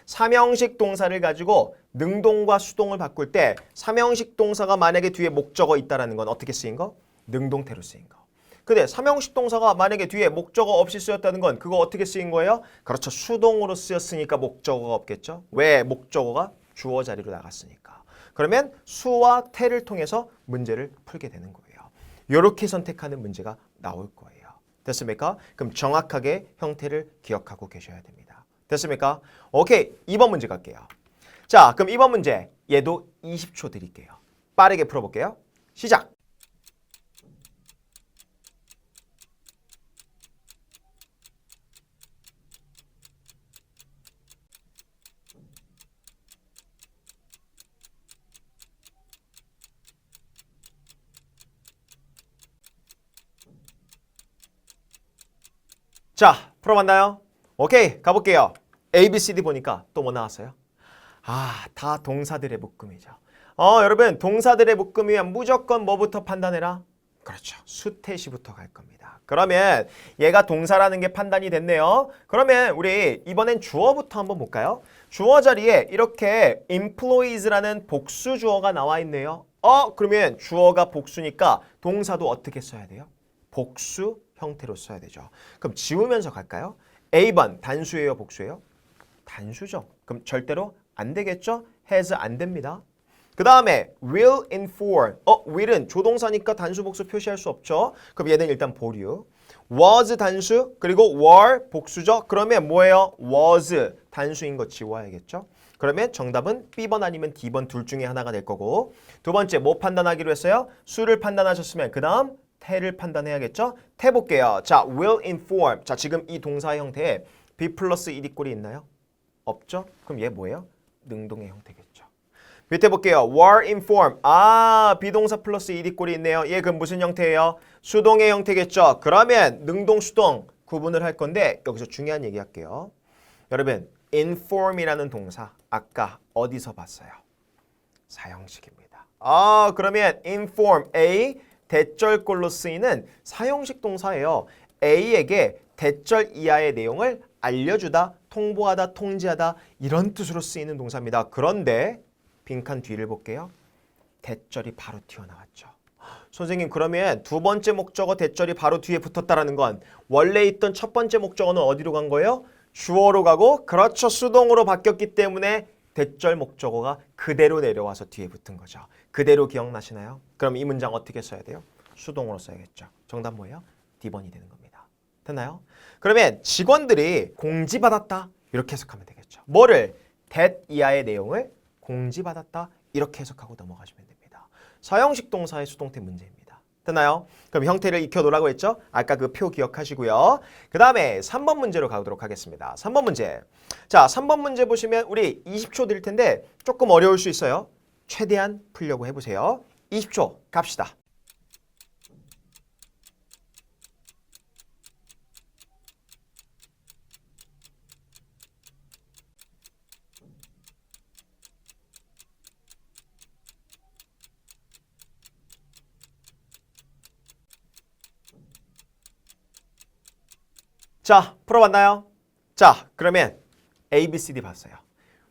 삼형식 동사를 가지고 능동과 수동을 바꿀 때 삼형식 동사가 만약에 뒤에 목적어 있다라는 건 어떻게 쓰인 거? 능동태로 쓰인 거. 근데 삼형식 동사가 만약에 뒤에 목적어 없이 쓰였다는 건 그거 어떻게 쓰인 거예요? 그렇죠. 수동으로 쓰였으니까 목적어가 없겠죠. 왜? 목적어가 주어 자리로 나갔으니까. 그러면 수와 태를 통해서 문제를 풀게 되는 거예요. 이렇게 선택하는 문제가 나올 거예요. 됐습니까? 그럼 정확하게 형태를 기억하고 계셔야 됩니다. 됐습니까? 됐습니까? 오케이, 2번 문제 갈게요. 자, 그럼 2번 문제 얘도 20초 드릴게요. 빠르게 풀어볼게요. 시작! 자, 풀어봤나요? 오케이, 가볼게요. A, B, C, D 보니까 또 뭐 나왔어요? 아, 다 동사들의 묶음이죠. 여러분, 동사들의 묶음이면 무조건 뭐부터 판단해라? 그렇죠. 수태시부터 갈 겁니다. 그러면 얘가 동사라는 게 판단이 됐네요. 그러면 우리 이번엔 주어부터 한번 볼까요? 주어 자리에 이렇게 employees라는 복수 주어가 나와 있네요. 그러면 주어가 복수니까 동사도 어떻게 써야 돼요? 복수 형태로 써야 되죠. 그럼 지우면서 갈까요? A번 단수예요, 복수예요? 단수죠. 그럼 절대로 안 되겠죠? has 안 됩니다. 그 다음에 will inform. will은 조동사니까 단수 복수 표시할 수 없죠. 그럼 얘는 일단 보류. was 단수 그리고 were 복수죠. 그러면 뭐예요? was 단수인 거 지워야겠죠. 그러면 정답은 B번 아니면 D번 둘 중에 하나가 될 거고 두 번째 뭐 판단하기로 했어요? 수를 판단하셨으면 그 다음 태를 판단해야겠죠. 태 볼게요. 자, will inform. 자, 지금 이 동사의 형태에 be 플러스 ed 꼴이 있나요? 없죠? 그럼 얘 뭐예요? 능동의 형태겠죠. 밑에 볼게요. were informed. 비동사 플러스 ed 꼴이 있네요. 얘 그럼 무슨 형태예요? 수동의 형태겠죠. 그러면 능동, 수동 구분을 할 건데 여기서 중요한 얘기 할게요. 여러분, inform이라는 동사 아까 어디서 봤어요? 사형식입니다. 그러면 inform, A 대절꼴로 쓰이는 사형식 동사예요. A에게 대절 이하의 내용을 알려주다, 통보하다, 통지하다 이런 뜻으로 쓰이는 동사입니다. 그런데 빈칸 뒤를 볼게요. 대절이 바로 튀어나왔죠. 선생님 그러면 두 번째 목적어 대절이 바로 뒤에 붙었다는 건 원래 있던 첫 번째 목적어는 어디로 간 거예요? 주어로 가고 그렇죠. 수동으로 바뀌었기 때문에 대절 목적어가 그대로 내려와서 뒤에 붙은 거죠. 그대로 기억나시나요? 그럼 이 문장 어떻게 써야 돼요? 수동으로 써야겠죠. 정답 뭐예요? D번이 되는 겁니다. 됐나요? 그러면 직원들이 공지받았다 이렇게 해석하면 되겠죠. 뭐를? that 이하의 내용을 공지받았다 이렇게 해석하고 넘어가시면 됩니다. 사형식 동사의 수동태 문제입니다. 됐나요? 그럼 형태를 익혀놓으라고 했죠? 아까 그 표 기억하시고요. 그 다음에 3번 문제로 가도록 하겠습니다. 3번 문제. 자, 3번 문제 보시면 우리 20초 드릴 텐데 조금 어려울 수 있어요. 최대한 풀려고 해보세요. 20초 갑시다. 자, 풀어봤나요? 자, 그러면 A, B, C, D 봤어요.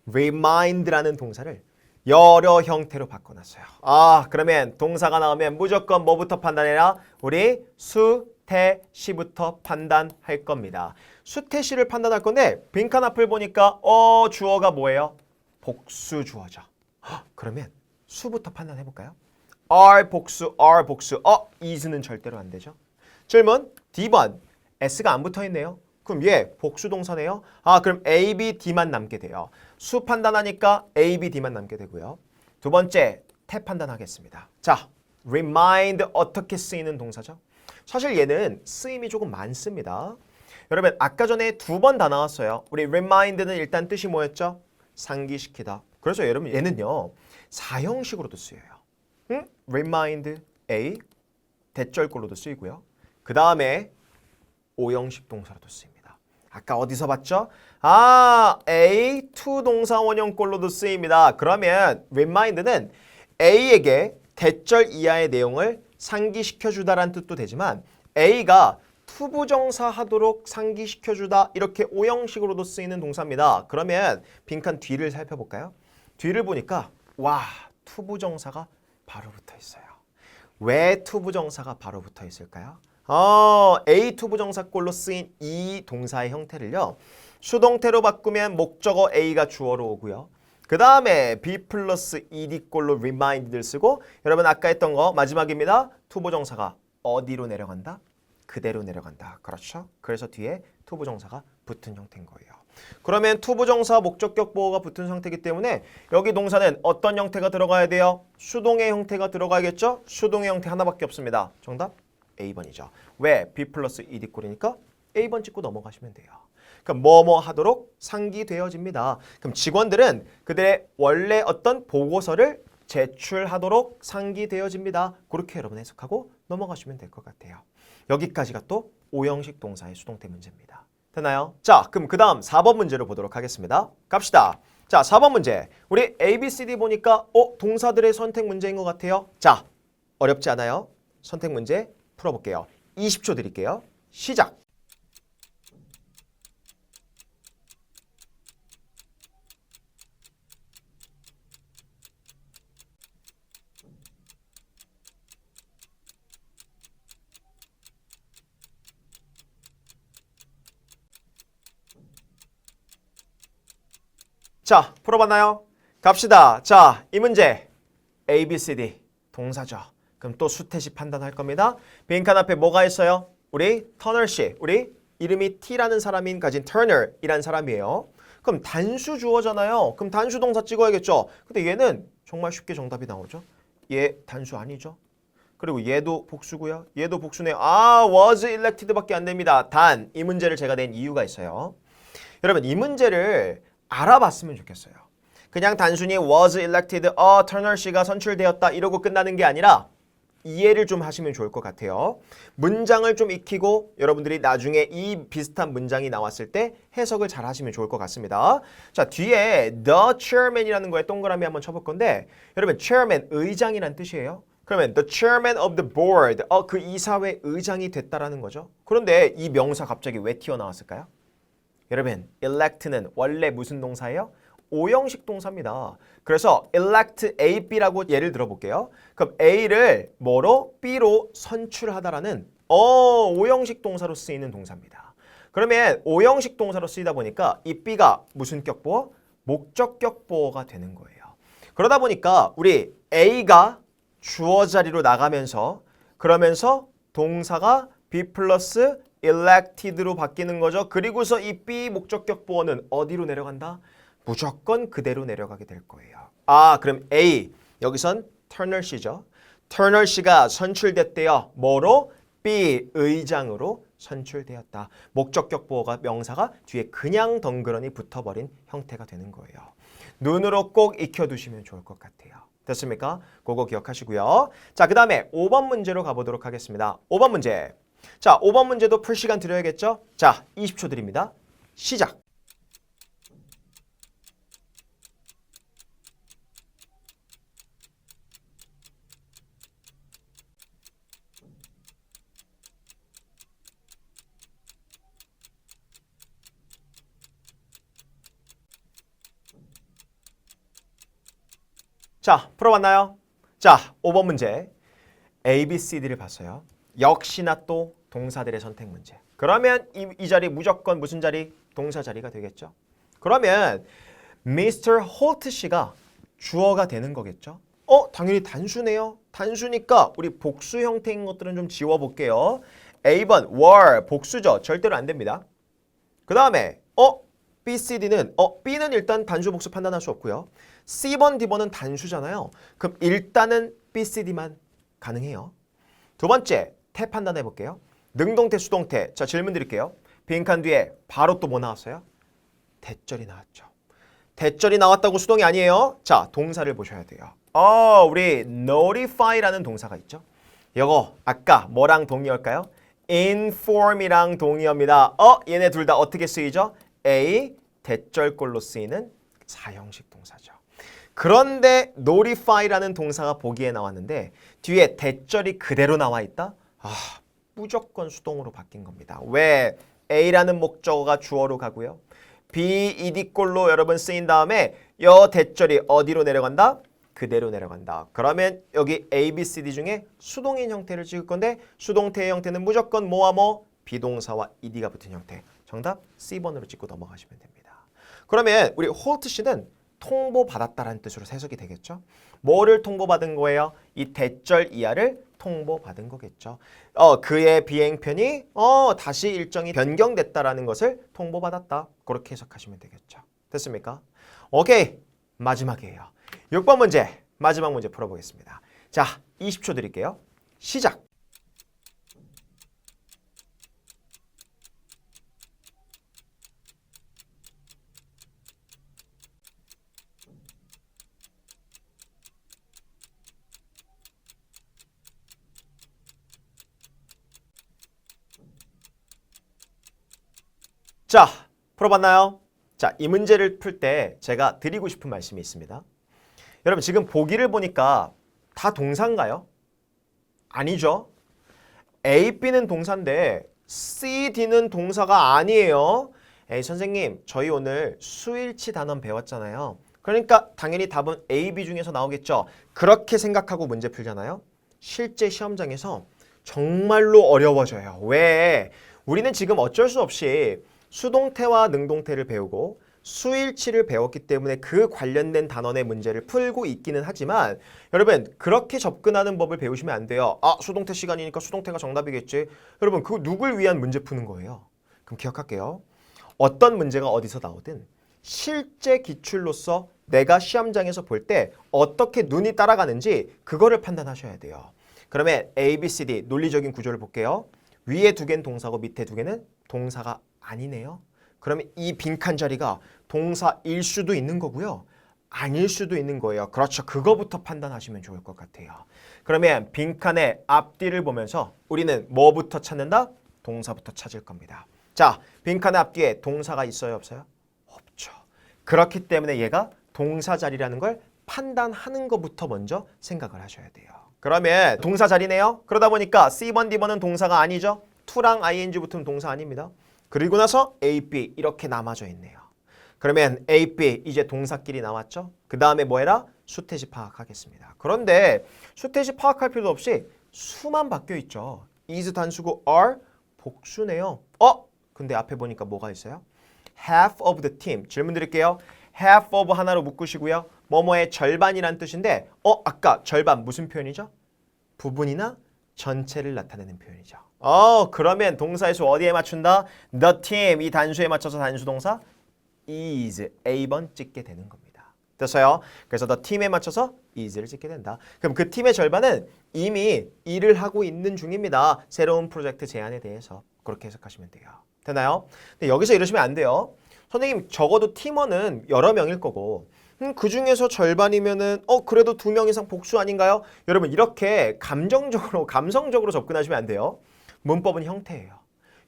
remind라는 동사를 여러 형태로 바꿔놨어요. 그러면 동사가 나오면 무조건 뭐부터 판단해라? 우리 수, 태, 시부터 판단할 겁니다. 수, 태, 시를 판단할 건데 빈칸 앞을 보니까 주어가 뭐예요? 복수 주어죠. 그러면 수부터 판단해볼까요? are 복수, are 복수. is는 절대로 안 되죠. 질문 D번. S가 안 붙어있네요. 그럼 얘 복수 동사네요. 그럼 A, B, D만 남게 돼요. 수 판단하니까 A, B, D만 남게 되고요. 두 번째, 태 판단하겠습니다. 자, remind 어떻게 쓰이는 동사죠? 사실 얘는 쓰임이 조금 많습니다. 여러분 아까 전에 두 번 다 나왔어요. 우리 remind는 일단 뜻이 뭐였죠? 상기시키다. 그래서 여러분 얘는요. 사형식으로도 쓰여요. remind A 대절꼴로도 쓰이고요. 그 다음에 오형식 동사로도 쓰입니다. 아까 어디서 봤죠? A to 동사 원형꼴로도 쓰입니다. 그러면 remind는 A에게 대절 이하의 내용을 상기시켜주다라는 뜻도 되지만 A가 투부정사 하도록 상기시켜주다 이렇게 오형식으로도 쓰이는 동사입니다. 그러면 빈칸 뒤를 살펴볼까요? 뒤를 보니까 투부정사가 바로 붙어 있어요. 왜 투부정사가 바로 붙어 있을까요? A 투부정사꼴로 쓰인 이 동사의 형태를요. 수동태로 바꾸면 목적어 A가 주어로 오고요. 그 다음에 B 플러스 ED꼴로 remind를 쓰고 여러분 아까 했던 거 마지막입니다. 투부정사가 어디로 내려간다? 그대로 내려간다. 그렇죠? 그래서 뒤에 투부정사가 붙은 형태인 거예요. 그러면 투부정사 목적격 보어가 붙은 상태이기 때문에 여기 동사는 어떤 형태가 들어가야 돼요? 수동의 형태가 들어가야겠죠? 수동의 형태 하나밖에 없습니다. 정답 A번이죠. 왜? B 플러스 ed 꼴이니까 A번 찍고 넘어가시면 돼요. 그럼 뭐뭐 하도록 상기되어집니다. 그럼 직원들은 그들의 원래 어떤 보고서를 제출하도록 상기되어집니다. 그렇게 여러분 해석하고 넘어가시면 될 것 같아요. 여기까지가 또 오형식 동사의 수동태 문제입니다. 되나요? 자, 그럼 그 다음 4번 문제로 보도록 하겠습니다. 갑시다. 자, 4번 문제. 우리 A, B, C, D 보니까 동사들의 선택 문제인 것 같아요. 자, 어렵지 않아요? 선택 문제 풀어볼게요. 20초 드릴게요. 시작! 자, 풀어봤나요? 갑시다. 자, 이 문제 A, B, C, D 동사죠. 그럼 또 수태시 판단할 겁니다. 빈칸 앞에 뭐가 있어요? 우리 터널 씨, 우리 이름이 T라는 사람인 가진 터널이라는 사람이에요. 그럼 단수 주어잖아요. 그럼 단수 동사 찍어야겠죠. 근데 얘는 정말 쉽게 정답이 나오죠. 얘 단수 아니죠. 그리고 얘도 복수고요. 얘도 복수네요. 아, was elected 밖에 안 됩니다. 단, 이 문제를 제가 낸 이유가 있어요. 여러분, 이 문제를 알아봤으면 좋겠어요. 그냥 단순히 was elected, 터널 씨가 선출되었다 이러고 끝나는 게 아니라 이해를 좀 하시면 좋을 것 같아요. 문장을 좀 익히고 여러분들이 나중에 이 비슷한 문장이 나왔을 때 해석을 잘 하시면 좋을 것 같습니다. 자, 뒤에 the chairman이라는 거에 동그라미 한번 쳐볼 건데 여러분, chairman, 의장이란 뜻이에요. 그러면 the chairman of the board, 그 이사회 의장이 됐다라는 거죠. 그런데 이 명사 갑자기 왜 튀어나왔을까요? 여러분, elect는 원래 무슨 동사예요? 오형식 동사입니다. 그래서 elect A, B라고 예를 들어볼게요. 그럼 A를 뭐로? B로 선출하다라는 오형식 동사로 쓰이는 동사입니다. 그러면 오형식 동사로 쓰이다 보니까 이 B가 무슨 격보어? 목적격 보어가 되는 거예요. 그러다 보니까 우리 A가 주어 자리로 나가면서 그러면서 동사가 B 플러스 elected로 바뀌는 거죠. 그리고서 이 B 목적격 보어는 어디로 내려간다? 무조건 그대로 내려가게 될 거예요. 아, 그럼 A, 여기선 터널 씨죠. 터널 씨가 선출됐대요. 뭐로? B, 의장으로 선출되었다. 목적격 보어가 명사가 뒤에 그냥 덩그러니 붙어버린 형태가 되는 거예요. 눈으로 꼭 익혀두시면 좋을 것 같아요. 됐습니까? 그거 기억하시고요. 자, 그 다음에 5번 문제로 가보도록 하겠습니다. 5번 문제. 자, 5번 문제도 풀 시간 드려야겠죠? 자, 20초 드립니다. 시작! 자, 풀어봤나요? 자, 5번 문제. A, B, C, D를 봤어요. 역시나 또 동사들의 선택 문제. 그러면 이 자리 무조건 무슨 자리? 동사 자리가 되겠죠. 그러면 Mr. Holt 씨가 주어가 되는 거겠죠. 당연히 단수네요. 단수니까 우리 복수 형태인 것들은 좀 지워볼게요. A번 were 복수죠. 절대로 안 됩니다. 그 다음에 B, C, D는 B는 일단 단수 복수 판단할 수 없고요. C번, D번은 단수잖아요. 그럼 일단은 B, C, D만 가능해요. 두 번째, 태 판단해 볼게요. 능동태, 수동태. 자, 질문 드릴게요. 빈칸 뒤에 바로 또 뭐 나왔어요? 대절이 나왔죠. 대절이 나왔다고 수동이 아니에요. 자, 동사를 보셔야 돼요. 우리 notify라는 동사가 있죠. 이거 아까 뭐랑 동의어일까요? inform이랑 동의어입니다. 얘네 둘 다 어떻게 쓰이죠? A, 대절꼴로 쓰이는 사형식 동사죠. 그런데 notify라는 동사가 보기에 나왔는데 뒤에 대절이 그대로 나와 있다? 무조건 수동으로 바뀐 겁니다. 왜? A라는 목적어가 주어로 가고요. B, ed꼴로 여러분 쓰인 다음에 여 대절이 어디로 내려간다? 그대로 내려간다. 그러면 여기 A, B, C, D 중에 수동인 형태를 찍을 건데 수동태의 형태는 무조건 뭐와 뭐? 비동사와 ed가 붙은 형태. 정답 C번으로 찍고 넘어가시면 됩니다. 그러면 우리 홀트 씨는 통보받았다라는 뜻으로 해석이 되겠죠. 뭐를 통보받은 거예요? 이 대절 이하를 통보받은 거겠죠. 그의 비행편이 다시 일정이 변경됐다라는 것을 통보받았다. 그렇게 해석하시면 되겠죠. 됐습니까? 오케이. 마지막이에요. 6번 문제. 마지막 문제 풀어보겠습니다. 자, 20초 드릴게요. 시작. 자, 풀어봤나요? 자, 이 문제를 풀 때 제가 드리고 싶은 말씀이 있습니다. 여러분 지금 보기를 보니까 다 동사인가요? 아니죠. A, B는 동사인데 C, D는 동사가 아니에요. 에이 선생님, 저희 오늘 수일치 단원 배웠잖아요. 그러니까 당연히 답은 A, B 중에서 나오겠죠. 그렇게 생각하고 문제 풀잖아요. 실제 시험장에서 정말로 어려워져요. 왜? 우리는 지금 어쩔 수 없이 수동태와 능동태를 배우고 수일치를 배웠기 때문에 그 관련된 단원의 문제를 풀고 있기는 하지만 여러분 그렇게 접근하는 법을 배우시면 안 돼요. 아, 수동태 시간이니까 수동태가 정답이겠지. 여러분 그거 누굴 위한 문제 푸는 거예요. 그럼 기억할게요. 어떤 문제가 어디서 나오든 실제 기출로서 내가 시험장에서 볼 때 어떻게 눈이 따라가는지 그거를 판단하셔야 돼요. 그러면 A, B, C, D 논리적인 구조를 볼게요. 위에 두 개는 동사고 밑에 두 개는 동사가 아니네요. 그러면 이 빈칸 자리가 동사일 수도 있는 거고요. 아닐 수도 있는 거예요. 그렇죠. 그거부터 판단하시면 좋을 것 같아요. 그러면 빈칸의 앞뒤를 보면서 우리는 뭐부터 찾는다? 동사부터 찾을 겁니다. 자, 빈칸의 앞뒤에 동사가 있어요? 없어요? 없죠. 그렇기 때문에 얘가 동사 자리라는 걸 판단하는 것부터 먼저 생각을 하셔야 돼요. 그러면 동사 자리네요. 그러다 보니까 C번, D번은 동사가 아니죠. to랑 ing 붙으면 동사 아닙니다. 그리고 나서 A, B 이렇게 남아져 있네요. 그러면 A, B 이제 동사끼리 나왔죠? 그 다음에 뭐 해라? 수태시 파악하겠습니다. 그런데 수태시 파악할 필요 없이 수만 바뀌어 있죠. is 단수고 are 복수네요. 근데 앞에 보니까 뭐가 있어요? half of the team. 질문 드릴게요. half of 하나로 묶으시고요. 뭐뭐의 절반이란 뜻인데 아까 절반 무슨 표현이죠? 부분이나 전체를 나타내는 표현이죠. 그러면 동사의 수 어디에 맞춘다? The team 이 단수에 맞춰서 단수 동사 is A번 찍게 되는 겁니다. 됐어요? 그래서 the team에 맞춰서 is를 찍게 된다. 그럼 그 팀의 절반은 이미 일을 하고 있는 중입니다. 새로운 프로젝트 제안에 대해서 그렇게 해석하시면 돼요. 되나요? 근데 여기서 이러시면 안 돼요. 선생님 적어도 팀원은 여러 명일 거고 그 중에서 절반이면은 그래도 2명 이상 복수 아닌가요? 여러분 이렇게 감성적으로 접근하시면 안 돼요. 문법은 형태예요.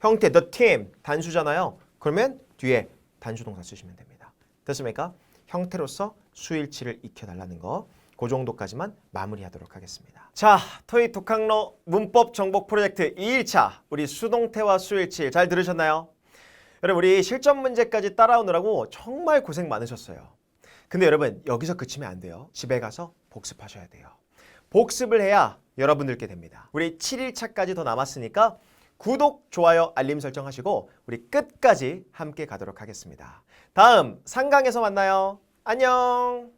형태 the team 단수잖아요. 그러면 뒤에 단수 동사 쓰시면 됩니다. 됐습니까? 형태로서 수일치를 익혀달라는 거. 그 정도까지만 마무리하도록 하겠습니다. 자, 토익 독학로 문법 정복 프로젝트 2일차 우리 수동태와 수일치 잘 들으셨나요? 여러분 우리 실전 문제까지 따라오느라고 정말 고생 많으셨어요. 근데 여러분 여기서 그치면 안 돼요. 집에 가서 복습하셔야 돼요. 복습을 해야 여러분들께 됩니다. 우리 7일차까지 더 남았으니까 구독, 좋아요, 알림 설정하시고 우리 끝까지 함께 가도록 하겠습니다. 다음 상강에서 만나요. 안녕.